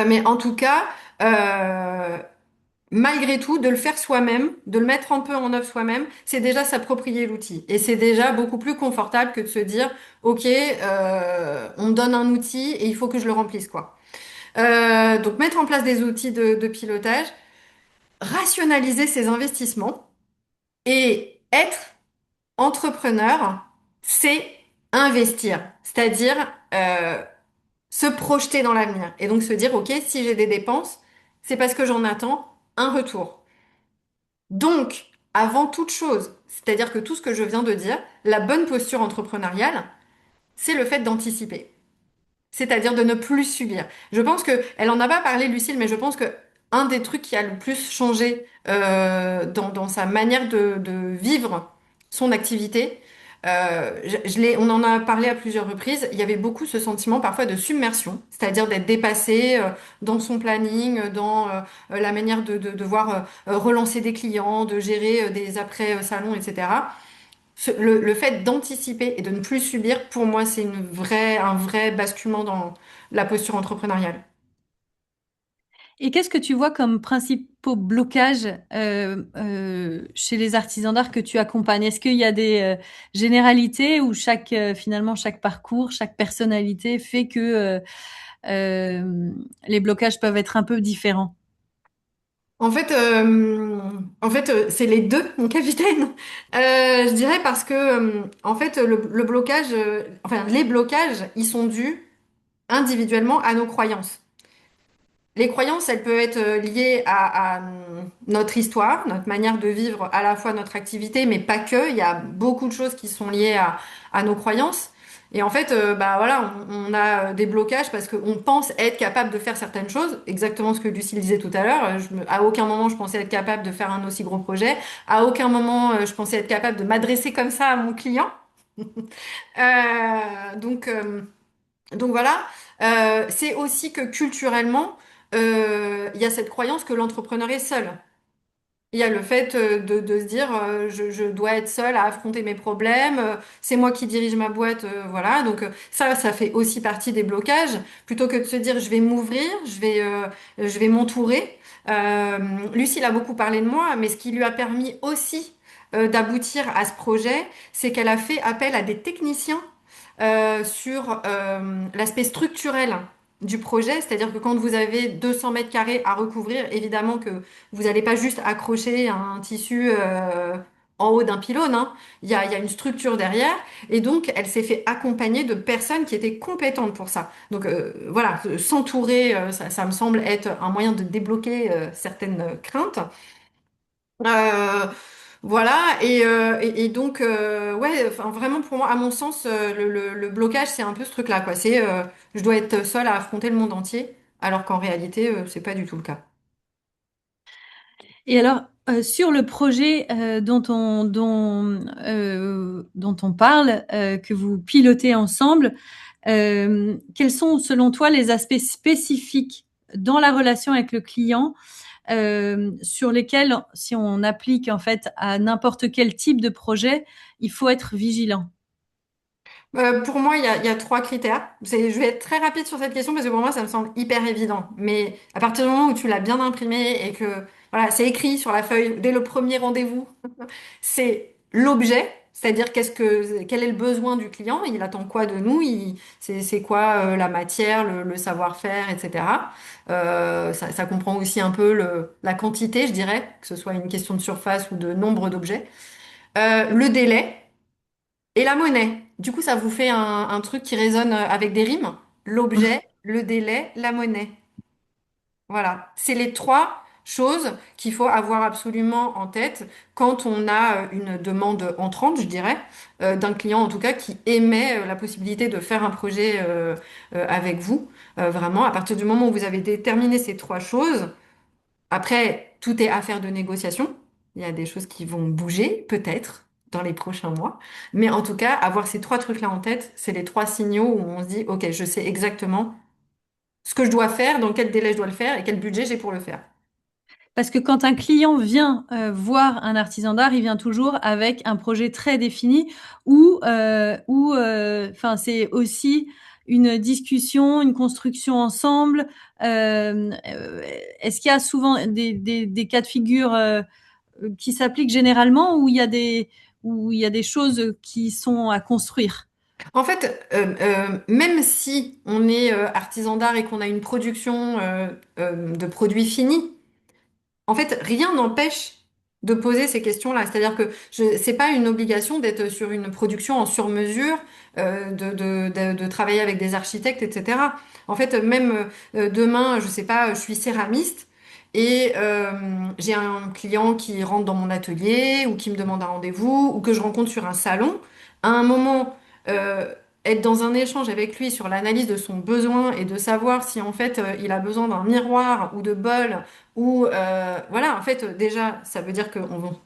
Mais en tout cas, euh, malgré tout, de le faire soi-même, de le mettre un peu en œuvre soi-même, c'est déjà s'approprier l'outil. Et c'est déjà beaucoup plus confortable que de se dire, OK, on me donne un outil et il faut que je le remplisse, quoi. Donc mettre en place des outils de pilotage, rationaliser ses investissements et être entrepreneur, c'est investir. C'est-à-dire se projeter dans l'avenir et donc se dire, OK, si j'ai des dépenses, c'est parce que j'en attends un retour. Donc, avant toute chose, c'est-à-dire que tout ce que je viens de dire, la bonne posture entrepreneuriale, c'est le fait d'anticiper. C'est-à-dire de ne plus subir. Je pense que, elle en a pas parlé, Lucille, mais je pense que un des trucs qui a le plus changé dans sa manière de vivre son activité, on en a parlé à plusieurs reprises, il y avait beaucoup ce sentiment parfois de submersion, c'est-à-dire d'être dépassé dans son planning, dans la manière de devoir relancer des clients, de gérer des après-salons, etc. Le fait d'anticiper et de ne plus subir, pour moi, c'est un vrai basculement dans la posture entrepreneuriale. Et qu'est-ce que tu vois comme principaux blocages chez les artisans d'art que tu accompagnes? Est-ce qu'il y a des généralités ou finalement chaque parcours, chaque personnalité fait que les blocages peuvent être un peu différents? C'est les deux, mon capitaine. Je dirais parce que, en fait, le blocage, enfin, les blocages, ils sont dus individuellement à nos croyances. Les croyances, elles peuvent être liées à notre histoire, notre manière de vivre à la fois notre activité, mais pas que. Il y a beaucoup de choses qui sont liées à nos croyances. Et en fait, bah voilà, on a des blocages parce qu'on pense être capable de faire certaines choses. Exactement ce que Lucille disait tout à l'heure. À aucun moment je pensais être capable de faire un aussi gros projet. À aucun moment je pensais être capable de m'adresser comme ça à mon client. Euh, donc, euh, donc voilà, c'est aussi que culturellement, il y a cette croyance que l'entrepreneur est seul. Il y a le fait de se dire je dois être seul à affronter mes problèmes, c'est moi qui dirige ma boîte, voilà. Donc ça fait aussi partie des blocages. Plutôt que de se dire je vais m'ouvrir, je vais m'entourer. Euh, Lucie, a beaucoup parlé de moi, mais ce qui lui a permis aussi d'aboutir à ce projet, c'est qu'elle a fait appel à des techniciens sur l'aspect structurel du projet, c'est-à-dire que quand vous avez 200 mètres carrés à recouvrir, évidemment que vous n'allez pas juste accrocher un tissu en haut d'un pylône, hein. Il y a une structure derrière, et donc elle s'est fait accompagner de personnes qui étaient compétentes pour ça. Donc voilà, s'entourer, ça me semble être un moyen de débloquer certaines craintes. Euh, voilà, et donc, ouais, enfin, vraiment pour moi, à mon sens, le blocage, c'est un peu ce truc-là, quoi. C'est, je dois être seule à affronter le monde entier, alors qu'en réalité, c'est pas du tout le cas. Et alors, sur le projet dont on parle, que vous pilotez ensemble, quels sont selon toi les aspects spécifiques dans la relation avec le client sur lesquels, si on applique en fait à n'importe quel type de projet, il faut être vigilant? Pour moi, il y a trois critères. Je vais être très rapide sur cette question parce que pour moi, ça me semble hyper évident. Mais à partir du moment où tu l'as bien imprimé et que voilà, c'est écrit sur la feuille dès le premier rendez-vous, c'est l'objet, c'est-à-dire quel est le besoin du client, il attend quoi de nous, c'est quoi la matière, le savoir-faire, etc. Ça comprend aussi un peu la quantité, je dirais, que ce soit une question de surface ou de nombre d'objets. Le délai. Et la monnaie. Du coup, ça vous fait un truc qui résonne avec des rimes. L'objet, le délai, la monnaie. Voilà. C'est les trois choses qu'il faut avoir absolument en tête quand on a une demande entrante, je dirais, d'un client en tout cas qui émet la possibilité de faire un projet avec vous. Vraiment, à partir du moment où vous avez déterminé ces trois choses, après, tout est affaire de négociation. Il y a des choses qui vont bouger, peut-être, dans les prochains mois. Mais en tout cas, avoir ces trois trucs-là en tête, c'est les trois signaux où on se dit, OK, je sais exactement ce que je dois faire, dans quel délai je dois le faire et quel budget j'ai pour le faire. Parce que quand un client vient voir un artisan d'art, il vient toujours avec un projet très défini enfin, c'est aussi une discussion, une construction ensemble. Est-ce qu'il y a souvent des cas de figure qui s'appliquent généralement où il y a des choses qui sont à construire? En fait, même si on est artisan d'art et qu'on a une production de produits finis, en fait, rien n'empêche de poser ces questions-là. C'est-à-dire que c'est pas une obligation d'être sur une production en sur-mesure, de travailler avec des architectes, etc. En fait, même demain, je sais pas, je suis céramiste et j'ai un client qui rentre dans mon atelier ou qui me demande un rendez-vous ou que je rencontre sur un salon. À un moment, être dans un échange avec lui sur l'analyse de son besoin et de savoir si en fait il a besoin d'un miroir ou de bol ou voilà, en fait, déjà, ça veut dire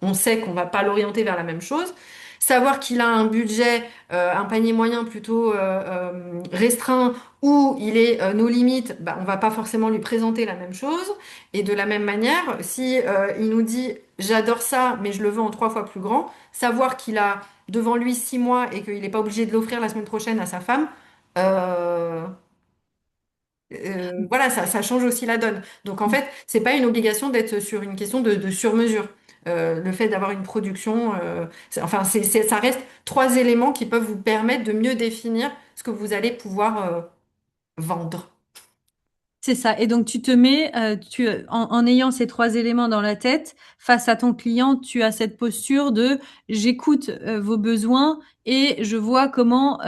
on sait qu'on va pas l'orienter vers la même chose. Savoir qu'il a un budget, un panier moyen plutôt restreint, où il est nos limites, bah, on va pas forcément lui présenter la même chose. Et de la même manière, si il nous dit j'adore ça, mais je le veux en trois fois plus grand, savoir qu'il a devant lui 6 mois et qu'il n'est pas obligé de l'offrir la semaine prochaine à sa femme, euh, voilà, ça change aussi la donne. Donc en fait, c'est pas une obligation d'être sur une question de sur-mesure. Le fait d'avoir une production, enfin, ça reste trois éléments qui peuvent vous permettre de mieux définir ce que vous allez pouvoir vendre. C'est ça. Et donc, tu te mets, en ayant ces trois éléments dans la tête, face à ton client, tu as cette posture de j'écoute vos besoins et je vois comment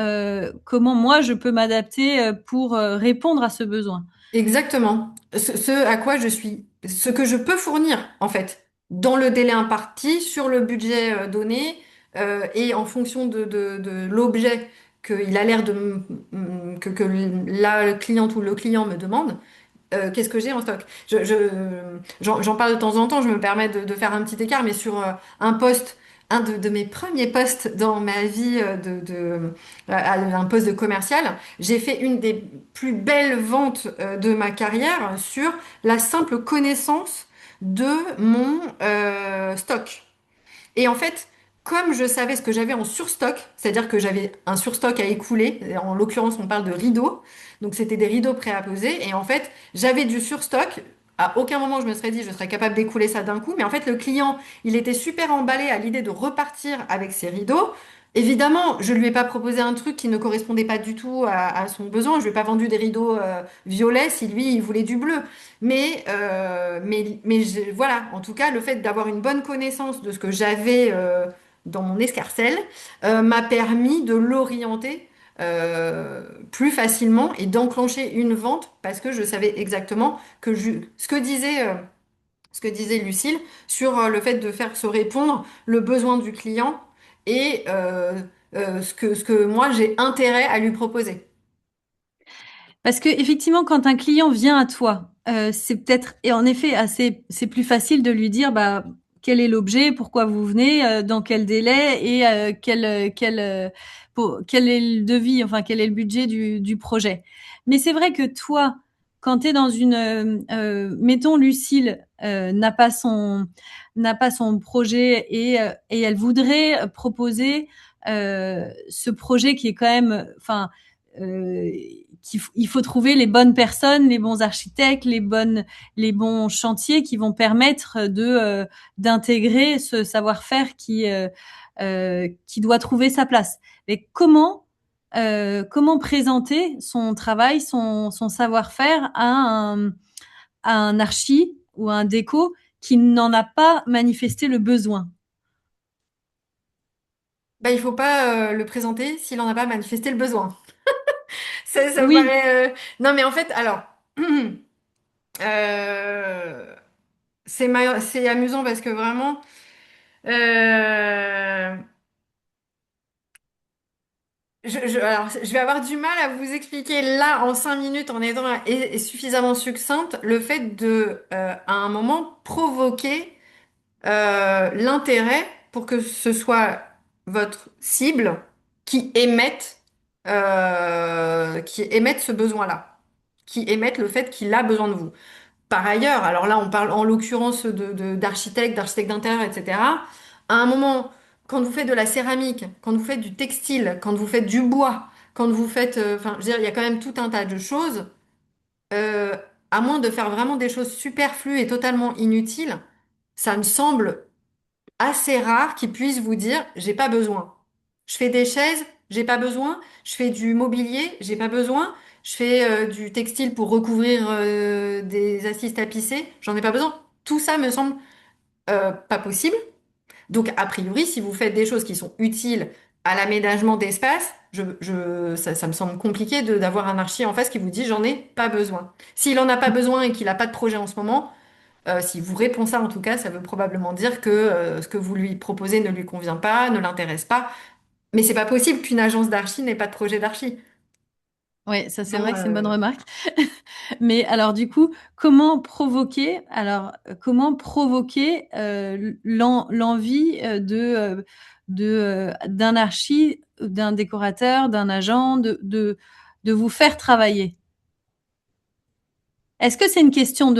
moi je peux m'adapter pour répondre à ce besoin. Exactement. Ce à quoi ce que je peux fournir, en fait, dans le délai imparti, sur le budget donné, et en fonction de l'objet qu'il a l'air que la cliente ou le client me demande, qu'est-ce que j'ai en stock? J'en parle de temps en temps, je me permets de faire un petit écart, mais sur un poste, un de mes premiers postes dans ma vie un poste de commercial, j'ai fait une des plus belles ventes de ma carrière sur la simple connaissance de mon stock. Et en fait, comme je savais ce que j'avais en surstock, c'est-à-dire que j'avais un surstock à écouler, en l'occurrence on parle de rideaux, donc c'était des rideaux prêts à poser, et en fait j'avais du surstock. À aucun moment je me serais dit je serais capable d'écouler ça d'un coup, mais en fait le client il était super emballé à l'idée de repartir avec ses rideaux. Évidemment, je lui ai pas proposé un truc qui ne correspondait pas du tout à son besoin. Je lui ai pas vendu des rideaux violets si lui il voulait du bleu. Voilà, en tout cas, le fait d'avoir une bonne connaissance de ce que j'avais dans mon escarcelle m'a permis de l'orienter plus facilement et d'enclencher une vente parce que je savais exactement ce que disait Lucille sur le fait de faire se répondre le besoin du client et ce que moi j'ai intérêt à lui proposer. Parce que effectivement, quand un client vient à toi, c'est peut-être et en effet c'est plus facile de lui dire bah quel est l'objet, pourquoi vous venez, dans quel délai et quel est le devis, enfin quel est le budget du projet. Mais c'est vrai que toi, quand tu es dans une mettons Lucille n'a pas son projet et elle voudrait proposer ce projet qui est quand même enfin euh, il faut trouver les bonnes personnes, les bons architectes, les bons chantiers qui vont permettre d'intégrer ce savoir-faire qui doit trouver sa place. Mais comment présenter son travail, son savoir-faire à un archi ou à un déco qui n'en a pas manifesté le besoin? Bah, il faut pas le présenter s'il n'en a pas manifesté le besoin. Ça me Oui, paraît. Non, mais en fait, alors, euh, c'est amusant parce que vraiment, euh, alors, je vais avoir du mal à vous expliquer là en 5 minutes en étant et suffisamment succincte le fait à un moment, provoquer l'intérêt pour que ce soit votre cible qui qui émette ce besoin-là, qui émette le fait qu'il a besoin de vous. Par ailleurs, alors là, on parle en l'occurrence d'architectes d'intérieur, etc. À un moment, quand vous faites de la céramique, quand vous faites du textile, quand vous faites du bois, quand vous faites, enfin, je veux dire, il y a quand même tout un tas de choses. euh, à moins de faire vraiment des choses superflues et totalement inutiles, ça me semble assez rare qu'ils puissent vous dire, j'ai pas besoin. Je fais des chaises, j'ai pas besoin. Je fais du mobilier, j'ai pas besoin. Je fais du textile pour recouvrir des assises tapissées, j'en ai pas besoin. Tout ça me semble pas possible. Donc, a priori, si vous faites des choses qui sont utiles à l'aménagement d'espace, ça me semble compliqué d'avoir un archi en face qui vous dit j'en ai pas besoin. S'il en a pas besoin et qu'il n'a pas de projet en ce moment, s'il vous répond ça, en tout cas, ça veut probablement dire que ce que vous lui proposez ne lui convient pas, ne l'intéresse pas. Mais c'est pas possible qu'une agence d'archi n'ait pas de projet d'archi. ouais, ça c'est Bon, vrai que c'est une bonne remarque. Mais alors du coup, comment provoquer l'envie d'un archi, d'un décorateur, d'un agent, de vous faire travailler? Est-ce que c'est une question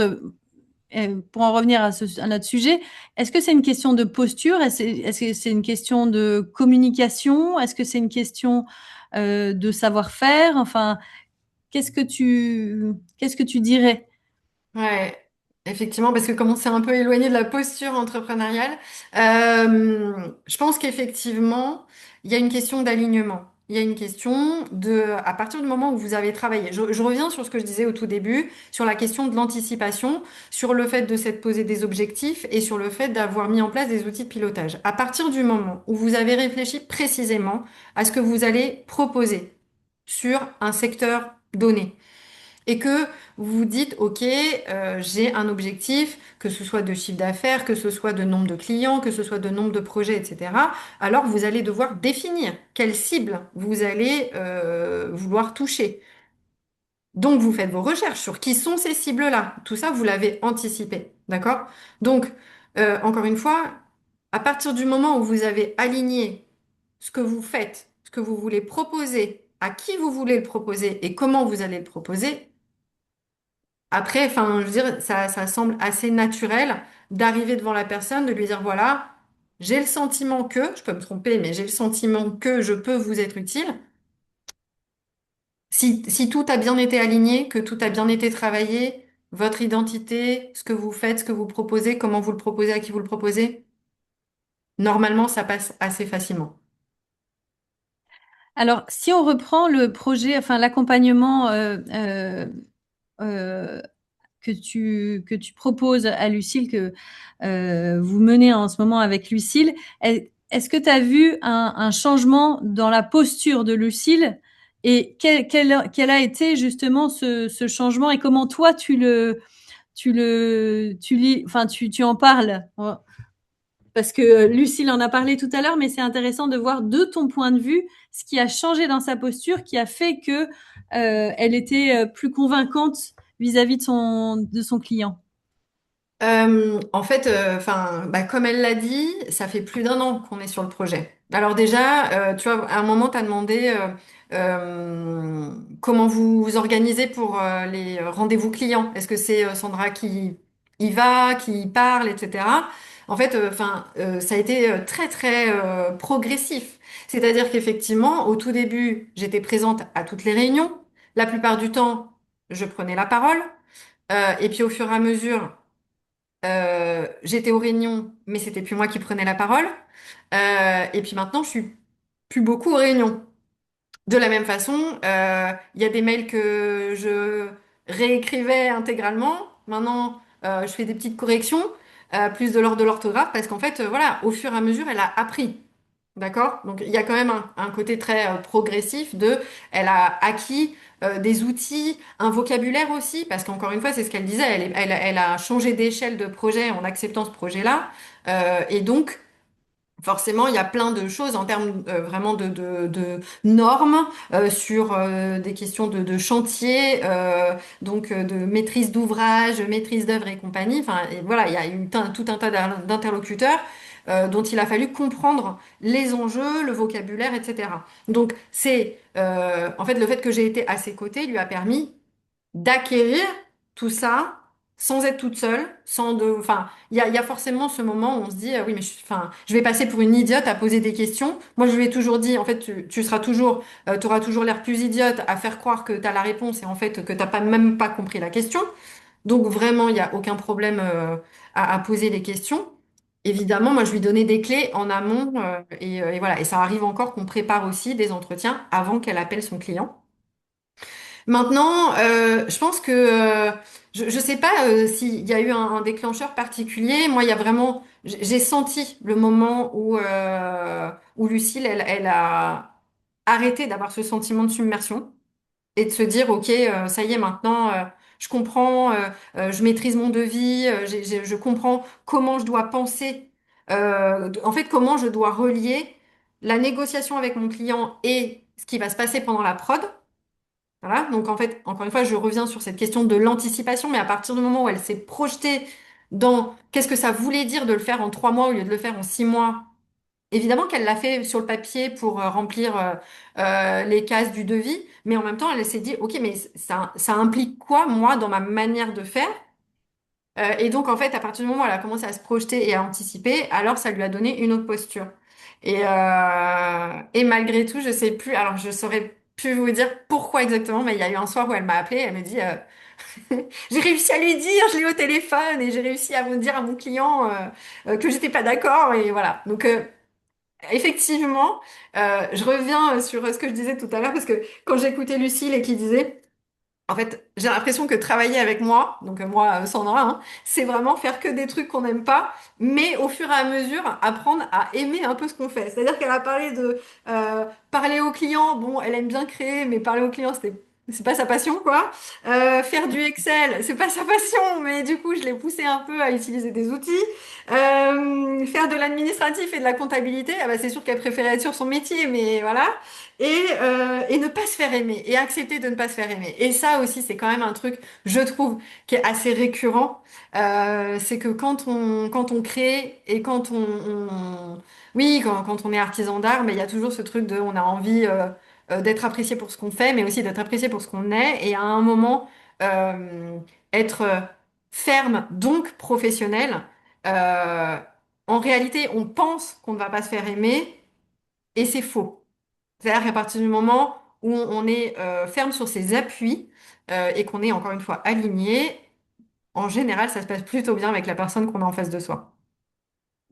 pour en revenir à notre sujet, est-ce que c'est une question de posture? Est-ce que c'est une question de communication? Est-ce que c'est une question de savoir-faire? Enfin, qu'est-ce que tu dirais? Ouais, effectivement, parce que comme on s'est un peu éloigné de la posture entrepreneuriale, je pense qu'effectivement, il y a une question d'alignement. Il y a une question à partir du moment où vous avez travaillé. Je reviens sur ce que je disais au tout début, sur la question de l'anticipation, sur le fait de s'être posé des objectifs et sur le fait d'avoir mis en place des outils de pilotage. À partir du moment où vous avez réfléchi précisément à ce que vous allez proposer sur un secteur donné, et que vous vous dites, OK, j'ai un objectif, que ce soit de chiffre d'affaires, que ce soit de nombre de clients, que ce soit de nombre de projets, etc., alors vous allez devoir définir quelle cible vous allez vouloir toucher. Donc, vous faites vos recherches sur qui sont ces cibles-là. Tout ça, vous l'avez anticipé. D'accord? Donc, encore une fois, à partir du moment où vous avez aligné ce que vous faites, ce que vous voulez proposer, à qui vous voulez le proposer et comment vous allez le proposer, après, enfin, je veux dire, ça semble assez naturel d'arriver devant la personne, de lui dire, voilà, j'ai le sentiment que, je peux me tromper, mais j'ai le sentiment que je peux vous être utile. Si tout a bien été aligné, que tout a bien été travaillé, votre identité, ce que vous faites, ce que vous proposez, comment vous le proposez, à qui vous le proposez, normalement, ça passe assez facilement. Alors, si on reprend le projet, enfin l'accompagnement euh, que tu proposes à Lucille, que vous menez en ce moment avec Lucille, est-ce que tu as vu un changement dans la posture de Lucille et quel a été justement ce changement et comment toi tu en parles? Parce que Lucille en a parlé tout à l'heure, mais c'est intéressant de voir de ton point de vue ce qui a changé dans sa posture, qui a fait que elle était plus convaincante vis-à-vis de son client. En fait, enfin, bah, comme elle l'a dit, ça fait plus d'un an qu'on est sur le projet. Alors déjà, tu vois, à un moment, tu as demandé comment vous vous organisez pour les rendez-vous clients. Est-ce que c'est Sandra qui y va, qui y parle, etc. En fait, enfin, ça a été très, très progressif. C'est-à-dire qu'effectivement, au tout début, j'étais présente à toutes les réunions. La plupart du temps, je prenais la parole. Et puis au fur et à mesure, j'étais aux réunions, mais c'était plus moi qui prenais la parole. Et puis maintenant, je suis plus beaucoup aux réunions. De la même façon, il y a des mails que je réécrivais intégralement. Maintenant, je fais des petites corrections, plus de l'ordre de l'orthographe, parce qu'en fait, voilà, au fur et à mesure, elle a appris. D'accord? Donc, il y a quand même un côté très progressif elle a acquis des outils, un vocabulaire aussi, parce qu'encore une fois, c'est ce qu'elle disait, elle a changé d'échelle de projet en acceptant ce projet-là. Et donc, forcément, il y a plein de choses en termes vraiment de normes sur des questions de chantier, donc de maîtrise d'ouvrage, maîtrise d'œuvre et compagnie. Enfin, et voilà, il y a tout un tas d'interlocuteurs dont il a fallu comprendre les enjeux, le vocabulaire, etc. Donc, en fait le fait que j'ai été à ses côtés lui a permis d'acquérir tout ça sans être toute seule, enfin, il y a forcément ce moment où on se dit, oui, mais enfin, je vais passer pour une idiote à poser des questions. Moi, je lui ai toujours dit, en fait, tu seras toujours, tu auras toujours l'air plus idiote à faire croire que tu as la réponse et en fait que t'as pas même pas compris la question. Donc vraiment, il n'y a aucun problème à poser les questions. Évidemment, moi, je lui donnais des clés en amont et voilà. Et ça arrive encore qu'on prépare aussi des entretiens avant qu'elle appelle son client. Maintenant, je pense que je sais pas s'il y a eu un déclencheur particulier. Moi, il y a vraiment, j'ai senti le moment où Lucille, elle a arrêté d'avoir ce sentiment de submersion et de se dire, OK, ça y est, maintenant, je comprends, je maîtrise mon devis, je comprends comment je dois penser, en fait, comment je dois relier la négociation avec mon client et ce qui va se passer pendant la prod. Voilà, donc en fait, encore une fois, je reviens sur cette question de l'anticipation, mais à partir du moment où elle s'est projetée dans qu'est-ce que ça voulait dire de le faire en 3 mois au lieu de le faire en 6 mois, évidemment qu'elle l'a fait sur le papier pour remplir les cases du devis, mais en même temps, elle s'est dit, OK, mais ça implique quoi, moi, dans ma manière de faire? Et donc, en fait, à partir du moment où elle a commencé à se projeter et à anticiper, alors ça lui a donné une autre posture. Et malgré tout, je sais plus, alors je saurais plus vous dire pourquoi exactement, mais il y a eu un soir où elle m'a appelé, elle me dit j'ai réussi à lui dire, je l'ai au téléphone et j'ai réussi à me dire à mon client que j'étais pas d'accord et voilà. Donc effectivement, je reviens sur ce que je disais tout à l'heure parce que quand j'écoutais Lucille et qui disait en fait, j'ai l'impression que travailler avec moi, donc moi, Sandra, hein, c'est vraiment faire que des trucs qu'on n'aime pas, mais au fur et à mesure, apprendre à aimer un peu ce qu'on fait. C'est-à-dire qu'elle a parlé de parler aux clients. Bon, elle aime bien créer, mais parler aux clients, c'est pas sa passion, quoi. Faire du Excel, c'est pas sa passion, mais du coup, je l'ai poussée un peu à utiliser des outils. Faire de l'administratif et de la comptabilité, ah bah, c'est sûr qu'elle préférait être sur son métier, mais voilà et ne pas se faire aimer et accepter de ne pas se faire aimer. Et ça aussi, c'est quand même un truc, je trouve, qui est assez récurrent. C'est que quand on crée et oui, quand on est artisan d'art, mais il y a toujours ce truc de, on a envie d'être apprécié pour ce qu'on fait, mais aussi d'être apprécié pour ce qu'on est. Et à un moment, euh, être ferme, donc professionnel. Euh, En réalité, on pense qu'on ne va pas se faire aimer et c'est faux. C'est-à-dire qu'à partir du moment où on est ferme sur ses appuis et qu'on est encore une fois aligné, en général, ça se passe plutôt bien avec la personne qu'on a en face de soi.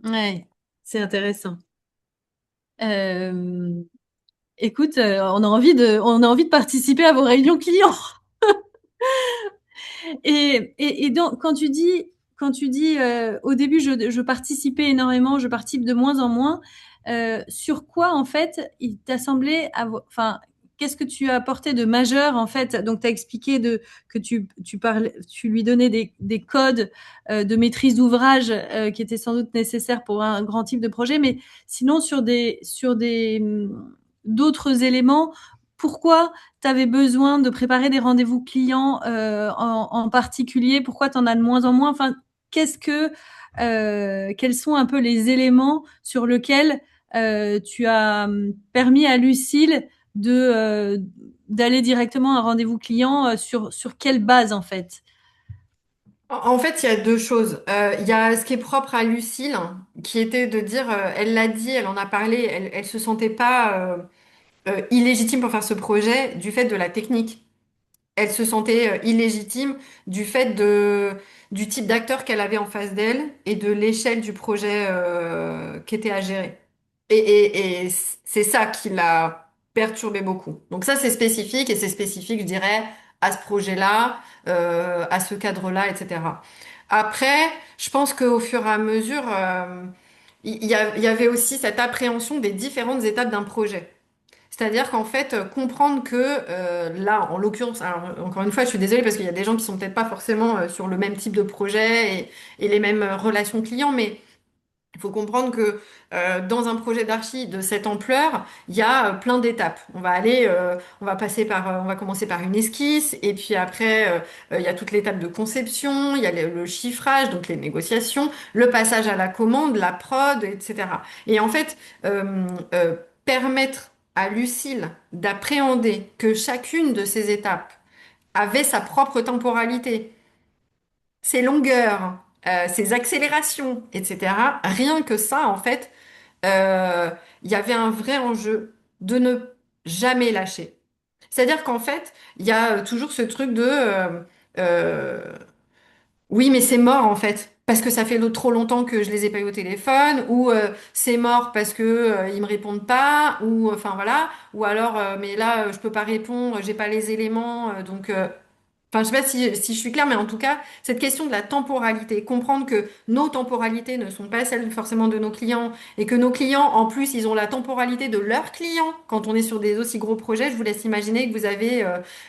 Ouais, c'est intéressant. Euh, Écoute, on a envie de participer à vos réunions clients. Et donc, quand tu dis au début, je participais énormément, je participe de moins en moins, sur quoi, en fait, il t'a semblé avoir, enfin, qu'est-ce que tu as apporté de majeur, en fait? Donc, tu as expliqué que tu lui donnais des codes de maîtrise d'ouvrage qui étaient sans doute nécessaires pour un grand type de projet, mais sinon, d'autres éléments, pourquoi tu avais besoin de préparer des rendez-vous clients en particulier? Pourquoi tu en as de moins en moins? Enfin, quels sont un peu les éléments sur lesquels tu as permis à Lucille d'aller directement à un rendez-vous client sur quelle base en fait? En fait, il y a deux choses. Il y a ce qui est propre à Lucille, qui était de dire, elle l'a dit, elle en a parlé, elle se sentait pas illégitime pour faire ce projet du fait de la technique. Elle se sentait illégitime du fait du type d'acteur qu'elle avait en face d'elle et de l'échelle du projet qui était à gérer. Et c'est ça qui l'a perturbé beaucoup. Donc ça, c'est spécifique et c'est spécifique, je dirais, à ce projet-là, à ce cadre-là, etc. Après, je pense qu'au fur et à mesure, il y avait aussi cette appréhension des différentes étapes d'un projet. C'est-à-dire qu'en fait, comprendre que là, en l'occurrence, alors encore une fois, je suis désolée parce qu'il y a des gens qui sont peut-être pas forcément sur le même type de projet et les mêmes relations clients, mais il faut comprendre que dans un projet d'archi de cette ampleur, il y a plein d'étapes. On va passer par, on va commencer par une esquisse, et puis après, il y a toute l'étape de conception, il y a le chiffrage, donc les négociations, le passage à la commande, la prod, etc. Et en fait, permettre à Lucille d'appréhender que chacune de ces étapes avait sa propre temporalité, ses longueurs, ses accélérations, etc. Rien que ça, en fait, euh, il y avait un vrai enjeu de ne jamais lâcher. C'est-à-dire qu'en fait, il y a toujours ce truc de euh, oui, mais c'est mort en fait. Parce que ça fait trop longtemps que je les ai pas eu au téléphone, ou c'est mort parce que ils me répondent pas, ou enfin voilà, ou alors mais là je peux pas répondre, j'ai pas les éléments, enfin, je sais pas si je suis claire, mais en tout cas, cette question de la temporalité, comprendre que nos temporalités ne sont pas celles forcément de nos clients et que nos clients, en plus, ils ont la temporalité de leurs clients. Quand on est sur des aussi gros projets, je vous laisse imaginer que vous avez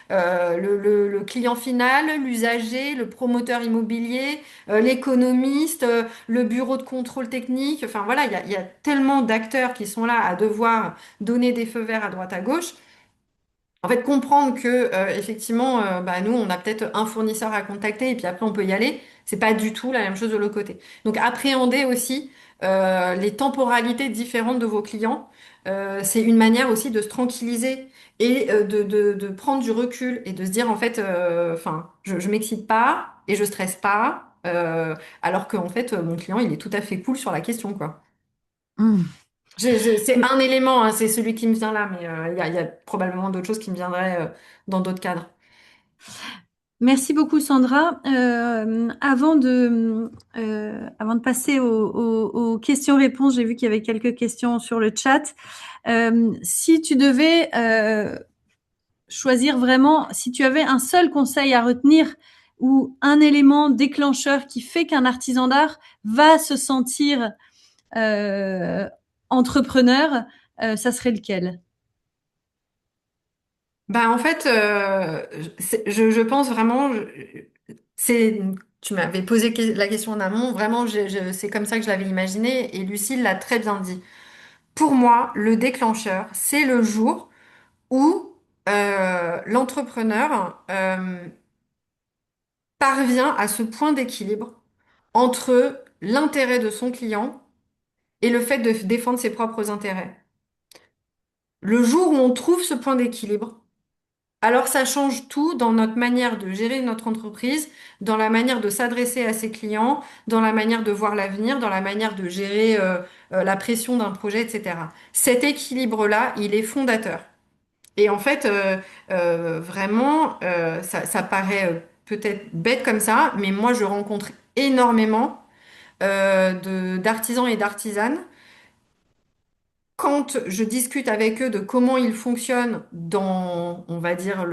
le client final, l'usager, le promoteur immobilier, l'économiste, le bureau de contrôle technique. Enfin voilà, il y a tellement d'acteurs qui sont là à devoir donner des feux verts à droite à gauche. En fait, comprendre que effectivement, bah, nous, on a peut-être un fournisseur à contacter et puis après on peut y aller. C'est pas du tout la même chose de l'autre côté. Donc appréhender aussi les temporalités différentes de vos clients, c'est une manière aussi de se tranquilliser et de prendre du recul et de se dire en fait, enfin, je m'excite pas et je stresse pas, alors qu'en fait mon client il est tout à fait cool sur la question quoi. Mmh. C'est un élément, hein, c'est celui qui me vient là, mais il y a probablement d'autres choses qui me viendraient dans d'autres cadres. Merci beaucoup Sandra. Avant de passer aux questions-réponses, j'ai vu qu'il y avait quelques questions sur le chat. Si tu devais choisir vraiment, si tu avais un seul conseil à retenir ou un élément déclencheur qui fait qu'un artisan d'art va se sentir euh, entrepreneur, ça serait lequel? Bah, en fait, je pense vraiment, c'est, tu m'avais posé la question en amont, vraiment, c'est comme ça que je l'avais imaginé, et Lucille l'a très bien dit. Pour moi, le déclencheur, c'est le jour où l'entrepreneur parvient à ce point d'équilibre entre l'intérêt de son client et le fait de défendre ses propres intérêts. Le jour où on trouve ce point d'équilibre, alors ça change tout dans notre manière de gérer notre entreprise, dans la manière de s'adresser à ses clients, dans la manière de voir l'avenir, dans la manière de gérer la pression d'un projet, etc. Cet équilibre-là, il est fondateur. Et en fait, vraiment, ça paraît peut-être bête comme ça, mais moi, je rencontre énormément d'artisans et d'artisanes. Quand je discute avec eux de comment ils fonctionnent dans, on va dire,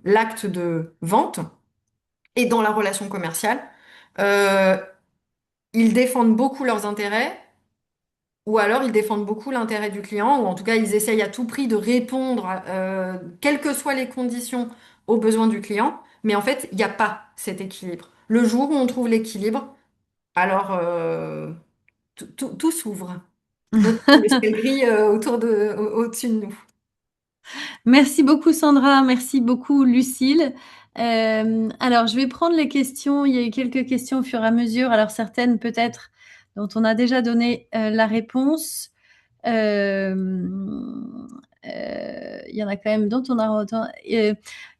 l'acte de vente et dans la relation commerciale, euh, ils défendent beaucoup leurs intérêts, ou alors ils défendent beaucoup l'intérêt du client, ou en tout cas ils essayent à tout prix de répondre, quelles que soient les conditions, aux besoins du client. Mais en fait, il n'y a pas cet équilibre. Le jour où on trouve l'équilibre, alors tout s'ouvre. Notre ciel brille au-dessus de nous. Merci beaucoup Sandra, merci beaucoup Lucille. Alors, je vais prendre les questions. Il y a eu quelques questions au fur et à mesure. Alors, certaines peut-être dont on a déjà donné la réponse. Euh, il y en a quand même dont on a...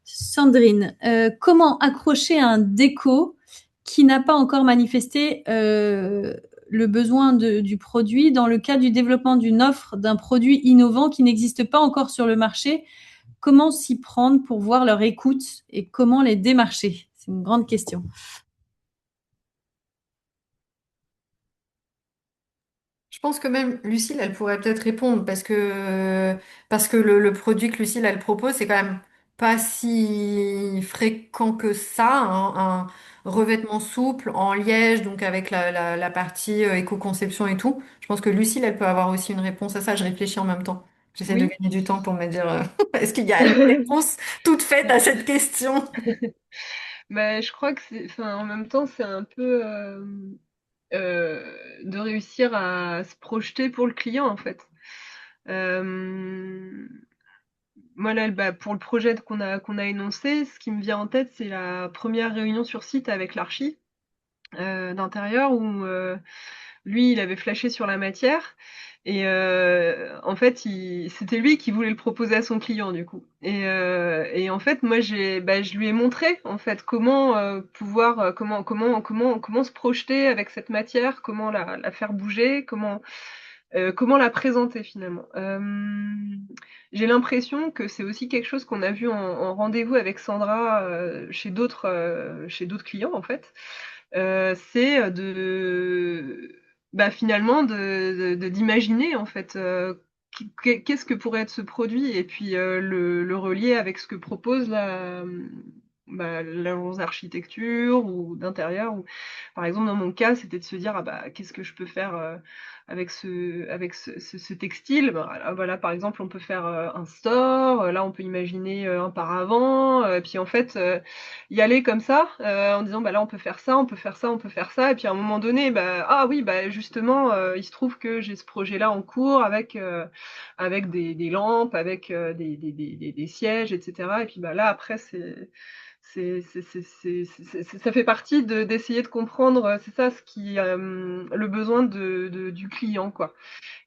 Sandrine, comment accrocher un déco qui n'a pas encore manifesté le besoin du produit dans le cas du développement d'une offre d'un produit innovant qui n'existe pas encore sur le marché? Comment s'y prendre pour voir leur écoute et comment les démarcher? C'est une grande question. Je pense que même Lucille, elle pourrait peut-être répondre parce que le produit que Lucille, elle propose, c'est quand même pas si fréquent que ça, hein, un revêtement souple en liège, donc avec la partie éco-conception et tout. Je pense que Lucille, elle peut avoir aussi une réponse à ça. Je réfléchis en même temps. J'essaie de Oui. gagner du temps pour me dire, est-ce qu'il y a une réponse toute faite à cette question? Bah, je crois que enfin, en même temps, c'est un peu de réussir à se projeter pour le client, en fait. Euh, Moi, là, bah, pour le projet qu'on a énoncé, ce qui me vient en tête, c'est la première réunion sur site avec l'archi d'intérieur où lui, il avait flashé sur la matière. Et en fait, c'était lui qui voulait le proposer à son client, du coup. Et en fait, moi, je lui ai montré, en fait, comment pouvoir, comment se projeter avec cette matière, comment la faire bouger, comment la présenter finalement. J'ai l'impression que c'est aussi quelque chose qu'on a vu en rendez-vous avec Sandra chez d'autres clients, en fait. C'est finalement d'imaginer en fait qu'est-ce que pourrait être ce produit et puis le relier avec ce que propose l'agence d'architecture ou d'intérieur. Ou, par exemple, dans mon cas, c'était de se dire ah bah qu'est-ce que je peux faire avec ce textile. Voilà, par exemple, on peut faire un store. Là, on peut imaginer un paravent. Puis en fait, y aller comme ça, en disant bah là on peut faire ça, on peut faire ça, on peut faire ça, et puis à un moment donné, bah ah oui, bah justement, il se trouve que j'ai ce projet-là en cours avec des lampes, avec des sièges, etc. Et puis bah là après ça fait partie d'essayer de comprendre, c'est ça ce qui le besoin du client quoi.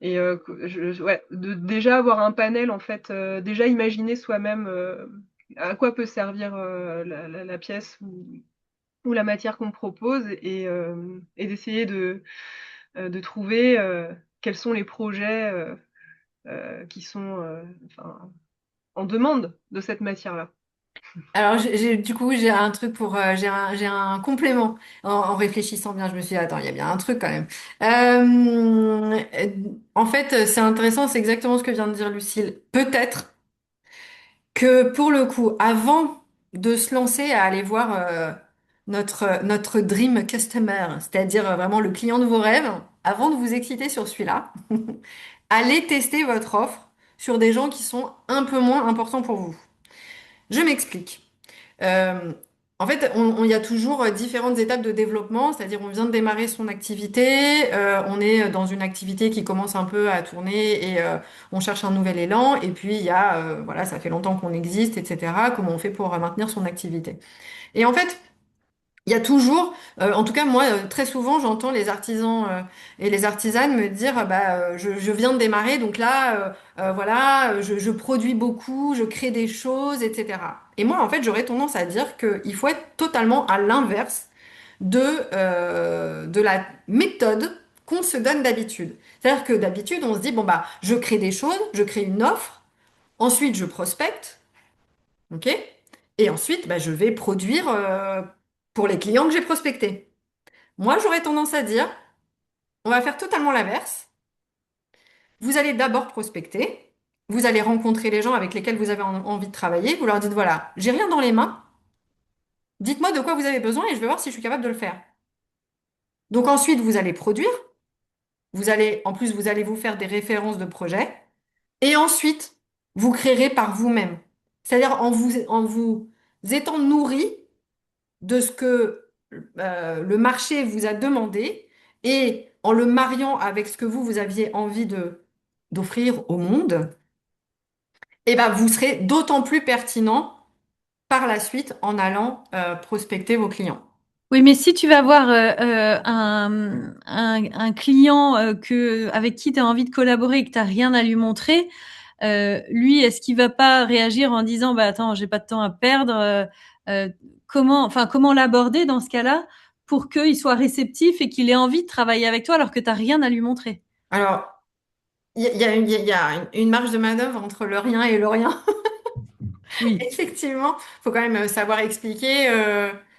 Et ouais, de déjà avoir un panel en fait, déjà imaginer soi-même à quoi peut servir la pièce ou la matière qu'on propose et d'essayer de trouver. quels sont les projets qui sont en demande de cette matière-là. Alors, du coup, j'ai un truc pour, j'ai un complément. En réfléchissant bien, je me suis dit, attends, il y a bien un truc quand même. En fait, c'est intéressant, c'est exactement ce que vient de dire Lucille. Peut-être que pour le coup, avant de se lancer à aller voir notre dream customer, c'est-à-dire vraiment le client de vos rêves, avant de vous exciter sur celui-là, allez tester votre offre sur des gens qui sont un peu moins importants pour vous. Je m'explique. Euh, En fait, il y a toujours différentes étapes de développement, c'est-à-dire on vient de démarrer son activité, on est dans une activité qui commence un peu à tourner et on cherche un nouvel élan, et puis il y a, voilà, ça fait longtemps qu'on existe, etc. Comment on fait pour maintenir son activité? Et en fait, il y a toujours, en tout cas moi, très souvent, j'entends les artisans et les artisanes me dire, je viens de démarrer, donc là, voilà, je produis beaucoup, je crée des choses, etc. Et moi, en fait, j'aurais tendance à dire qu'il faut être totalement à l'inverse de la méthode qu'on se donne d'habitude. C'est-à-dire que d'habitude, on se dit, bon, bah, je crée des choses, je crée une offre, ensuite je prospecte, ok? Et ensuite, bah, je vais produire pour les clients que j'ai prospectés. Moi, j'aurais tendance à dire, on va faire totalement l'inverse. Vous allez d'abord prospecter, vous allez rencontrer les gens avec lesquels vous avez envie de travailler, vous leur dites, voilà, j'ai rien dans les mains, dites-moi de quoi vous avez besoin et je vais voir si je suis capable de le faire. Donc ensuite, vous allez produire, en plus, vous allez vous faire des références de projet, et ensuite, vous créerez par vous-même. C'est-à-dire en vous étant nourri de ce que le marché vous a demandé et en le mariant avec ce que vous aviez envie d'offrir au monde, et ben, vous serez d'autant plus pertinent par la suite en allant prospecter vos clients. Oui, mais si tu vas voir un client avec qui tu as envie de collaborer et que tu n'as rien à lui montrer, lui, est-ce qu'il va pas réagir en disant, bah attends, j'ai pas de temps à perdre, euh, comment l'aborder dans ce cas-là pour qu'il soit réceptif et qu'il ait envie de travailler avec toi alors que tu n'as rien à lui montrer? Alors, il y a une marge de manœuvre entre le rien et le rien. Oui. Effectivement, faut quand même savoir expliquer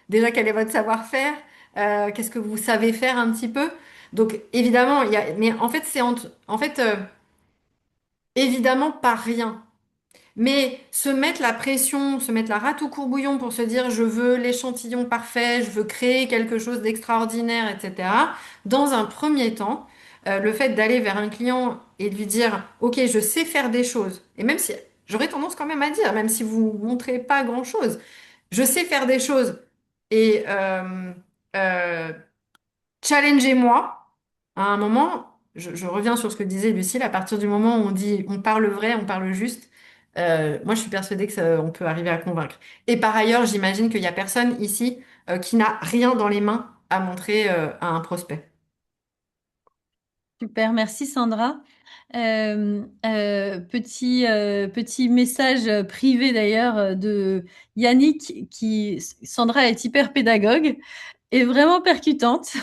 déjà quel est votre savoir-faire, qu'est-ce que vous savez faire un petit peu. Donc évidemment, mais en fait en fait évidemment pas rien. Mais se mettre la pression, se mettre la rate au courbouillon pour se dire je veux l'échantillon parfait, je veux créer quelque chose d'extraordinaire, etc. Dans un premier temps, le fait d'aller vers un client et de lui dire ok, je sais faire des choses, et même si j'aurais tendance quand même à dire, même si vous montrez pas grand-chose, je sais faire des choses et euh, challengez-moi. À un moment, je reviens sur ce que disait Lucille, à partir du moment où on dit on parle vrai, on parle juste, moi je suis persuadée que on peut arriver à convaincre. Et par ailleurs, j'imagine qu'il n'y a personne ici qui n'a rien dans les mains à montrer à un prospect. Super, merci Sandra. Petit message privé d'ailleurs de Yannick Sandra est hyper pédagogue et vraiment percutante.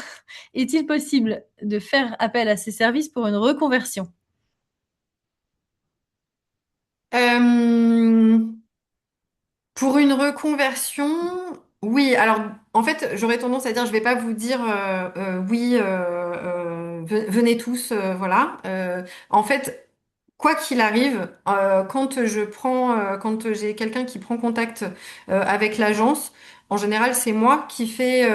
Est-il possible de faire appel à ces services pour une reconversion? Euh, Pour une reconversion, oui. Alors, en fait, j'aurais tendance à dire, je vais pas vous dire oui, venez tous, voilà. En fait, quoi qu'il arrive, quand j'ai quelqu'un qui prend contact avec l'agence, en général, c'est moi qui fais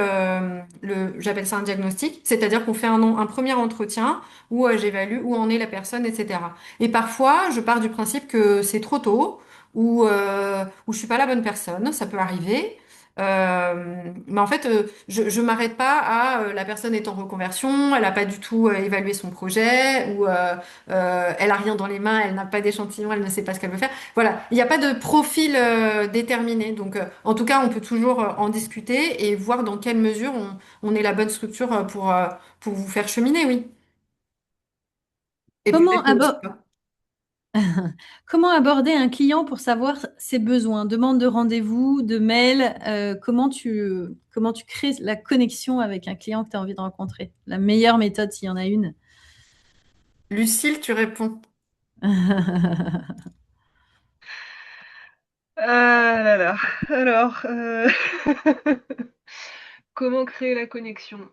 j'appelle ça un diagnostic, c'est-à-dire qu'on fait un premier entretien où j'évalue où en est la personne, etc. Et parfois, je pars du principe que c'est trop tôt ou je suis pas la bonne personne, ça peut arriver. Mais en fait, je m'arrête pas à la personne est en reconversion, elle a pas du tout évalué son projet ou elle a rien dans les mains, elle n'a pas d'échantillon, elle ne sait pas ce qu'elle veut faire. Voilà, il n'y a pas de profil déterminé. Donc, en tout cas, on peut toujours en discuter et voir dans quelle mesure on est la bonne structure pour vous faire cheminer, oui. Et Comment, peut-être aussi abo- pas. Comment aborder un client pour savoir ses besoins? Demande de rendez-vous, de mail, comment tu crées la connexion avec un client que tu as envie de rencontrer? La meilleure méthode, s'il y en a une. Lucille, tu réponds. Ah là là. Alors, comment créer la connexion?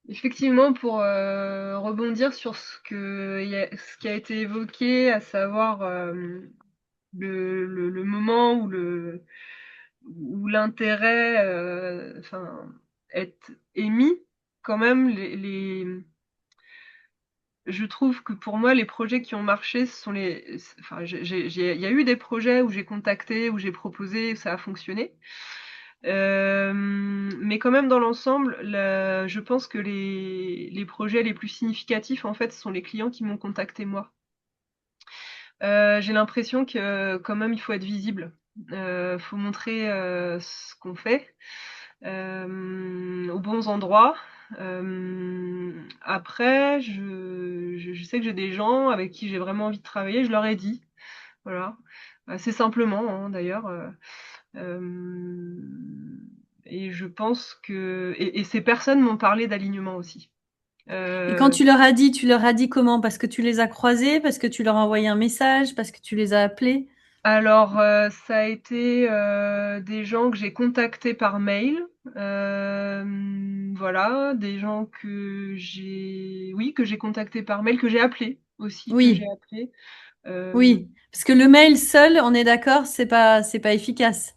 Effectivement, pour rebondir sur ce qui a été évoqué, à savoir le moment où l'intérêt enfin, est émis, quand même, je trouve que pour moi, les projets qui ont marché, ce sont enfin, il y a eu des projets où j'ai contacté, où j'ai proposé, où ça a fonctionné. Mais quand même, dans l'ensemble, je pense que les projets les plus significatifs, en fait, ce sont les clients qui m'ont contacté moi. J'ai l'impression que quand même, il faut être visible. Faut montrer ce qu'on fait aux bons endroits. Après, je sais que j'ai des gens avec qui j'ai vraiment envie de travailler, je leur ai dit, voilà, assez simplement hein, d'ailleurs. Et je pense que et ces personnes m'ont parlé d'alignement aussi. Et quand Euh, tu leur as dit comment? Parce que tu les as croisés, parce que tu leur as envoyé un message, parce que tu les as appelés? alors, ça a été des gens que j'ai contactés par mail. Voilà, des gens que j'ai contactés par mail, que j'ai appelés aussi, que j'ai Oui, appelés. Euh, oui. Parce que le mail seul, on est d'accord, c'est pas efficace.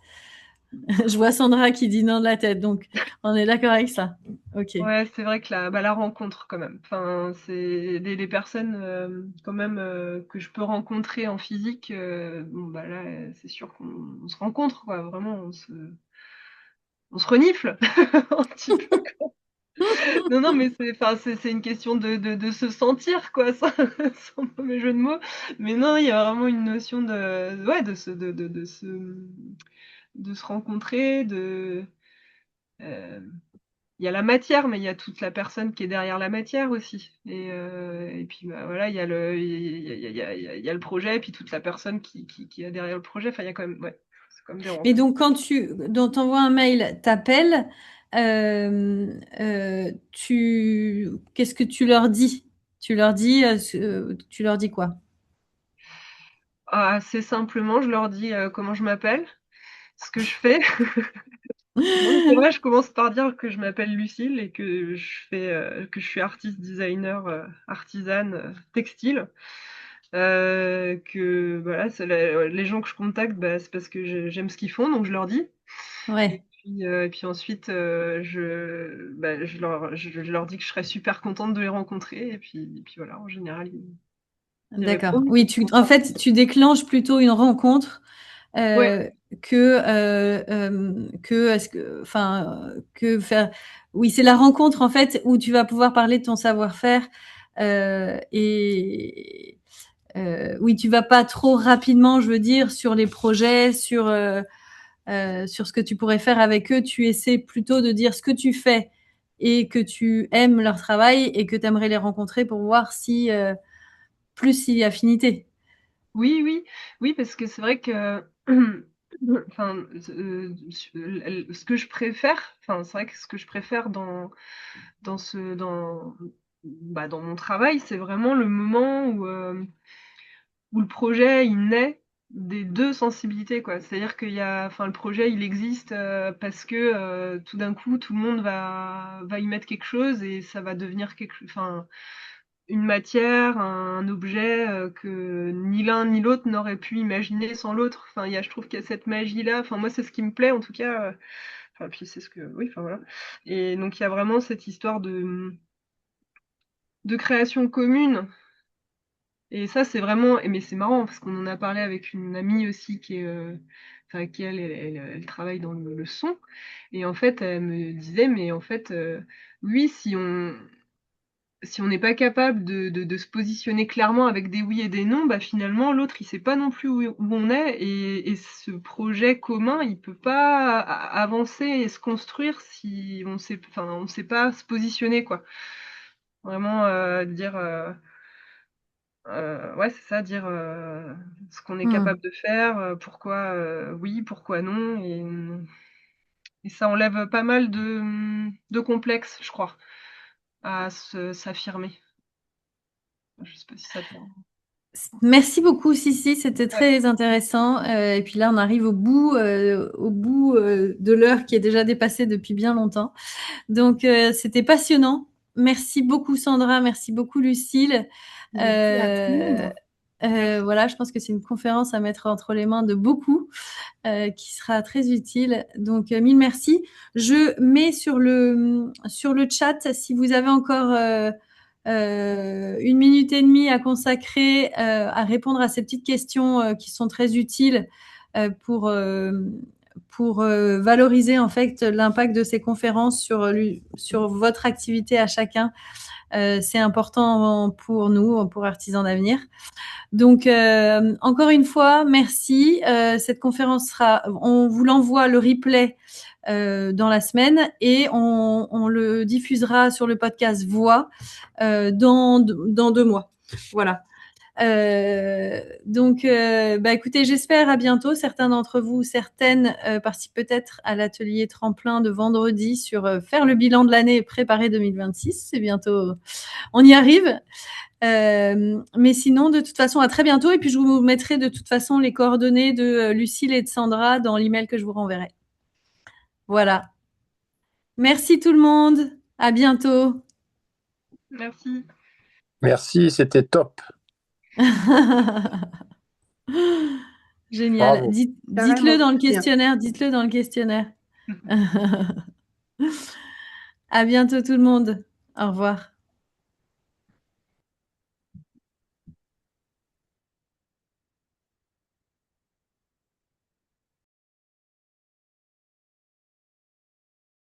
Je vois Sandra qui dit non de la tête, donc on est d'accord avec ça. Ok. ouais, c'est vrai que la rencontre quand même. Enfin, c'est les personnes quand même que je peux rencontrer en physique. Bon bah là, c'est sûr qu'on se rencontre quoi. Vraiment, on se renifle un petit peu. Non, non, mais enfin, c'est une question de se sentir, quoi, sans mauvais jeu de mots. Mais non, il y a vraiment une notion ouais, de se rencontrer, euh, il y a la matière, mais il y a toute la personne qui est derrière la matière aussi. Et puis, bah, voilà, il y a le projet, et puis toute la personne qui est derrière le projet. Enfin, il y a quand même, ouais, c'est comme des Mais rencontres. donc, quand t'envoies un mail, t'appelles, qu'est-ce que tu leur dis? Tu leur dis quoi? Assez simplement, je leur dis comment je m'appelle, ce que je fais. Donc, c'est vrai, je commence par dire que je m'appelle Lucille et que je suis artiste designer, artisane, textile. Que voilà, les gens que je contacte, bah, c'est parce que j'aime ce qu'ils font, donc je leur dis. Ouais, Et puis ensuite, je leur dis que je serais super contente de les rencontrer. Et puis voilà, en général, ils d'accord. répondent. Oui, Ils sont en sympas. fait, tu déclenches plutôt une rencontre Ouais, euh, que faire. Oui, c'est la rencontre en fait où tu vas pouvoir parler de ton savoir-faire et oui, tu vas pas trop rapidement, je veux dire, sur les projets, sur ce que tu pourrais faire avec eux. Tu essaies plutôt de dire ce que tu fais et que tu aimes leur travail et que tu aimerais les rencontrer pour voir si plus s'il y a affinité. oui, oui, oui, parce que c'est vrai que, enfin, ce que je préfère, enfin, c'est vrai que ce que je préfère dans ce, dans, bah, dans mon travail, c'est vraiment le moment où le projet il naît des deux sensibilités quoi. C'est-à-dire enfin le projet il existe parce que tout d'un coup tout le monde va y mettre quelque chose et ça va devenir enfin une matière, un objet que ni l'un ni l'autre n'aurait pu imaginer sans l'autre. Enfin je trouve qu'il y a cette magie là. Enfin moi c'est ce qui me plaît en tout cas. Enfin puis c'est ce que oui enfin voilà. Et donc il y a vraiment cette histoire de création commune. Et ça, c'est vraiment, mais c'est marrant parce qu'on en a parlé avec une amie aussi enfin, qui elle travaille dans le son. Et en fait, elle me disait, mais en fait, oui, si on n'est pas capable de se positionner clairement avec des oui et des non, bah finalement, l'autre, il sait pas non plus où on est. Et ce projet commun, il peut pas avancer et se construire si enfin, on sait pas se positionner, quoi. Vraiment, dire. Ouais, c'est ça, dire ce qu'on est Hmm. capable de faire, pourquoi oui, pourquoi non. Et ça enlève pas mal de complexes, je crois, à s'affirmer. Je sais pas si ça te parle. Merci beaucoup, Sissi, c'était Ouais. très intéressant. Et puis là, on arrive au bout de l'heure qui est déjà dépassée depuis bien longtemps. Donc, c'était passionnant. Merci beaucoup, Sandra. Merci beaucoup, Lucille. Merci à tout le monde. Merci. Voilà, je pense que c'est une conférence à mettre entre les mains de beaucoup, qui sera très utile. Donc, mille merci. Je mets sur le chat, si vous avez encore 1 minute et demie à consacrer à répondre à ces petites questions qui sont très utiles euh, pour, euh, pour valoriser en fait l'impact de ces conférences sur votre activité à chacun. C'est important pour nous, pour Artisans d'avenir. Donc, encore une fois, merci. Cette conférence on vous l'envoie le replay dans la semaine et on le diffusera sur le podcast Voix dans 2 mois. Voilà. Donc, bah, écoutez, j'espère à bientôt. Certains d'entre vous, certaines participent peut-être à l'atelier tremplin de vendredi sur faire le bilan de l'année et préparer 2026. C'est bientôt, on y arrive. Mais sinon, de toute façon, à très bientôt. Et puis, je vous mettrai de toute façon les coordonnées de Lucille et de Sandra dans l'email que je vous renverrai. Voilà. Merci tout le monde. À bientôt. Merci. Merci, c'était top. Génial. Bravo. Dites-le dans le Bien. questionnaire. Dites-le dans le questionnaire. À bientôt tout le monde. Au revoir.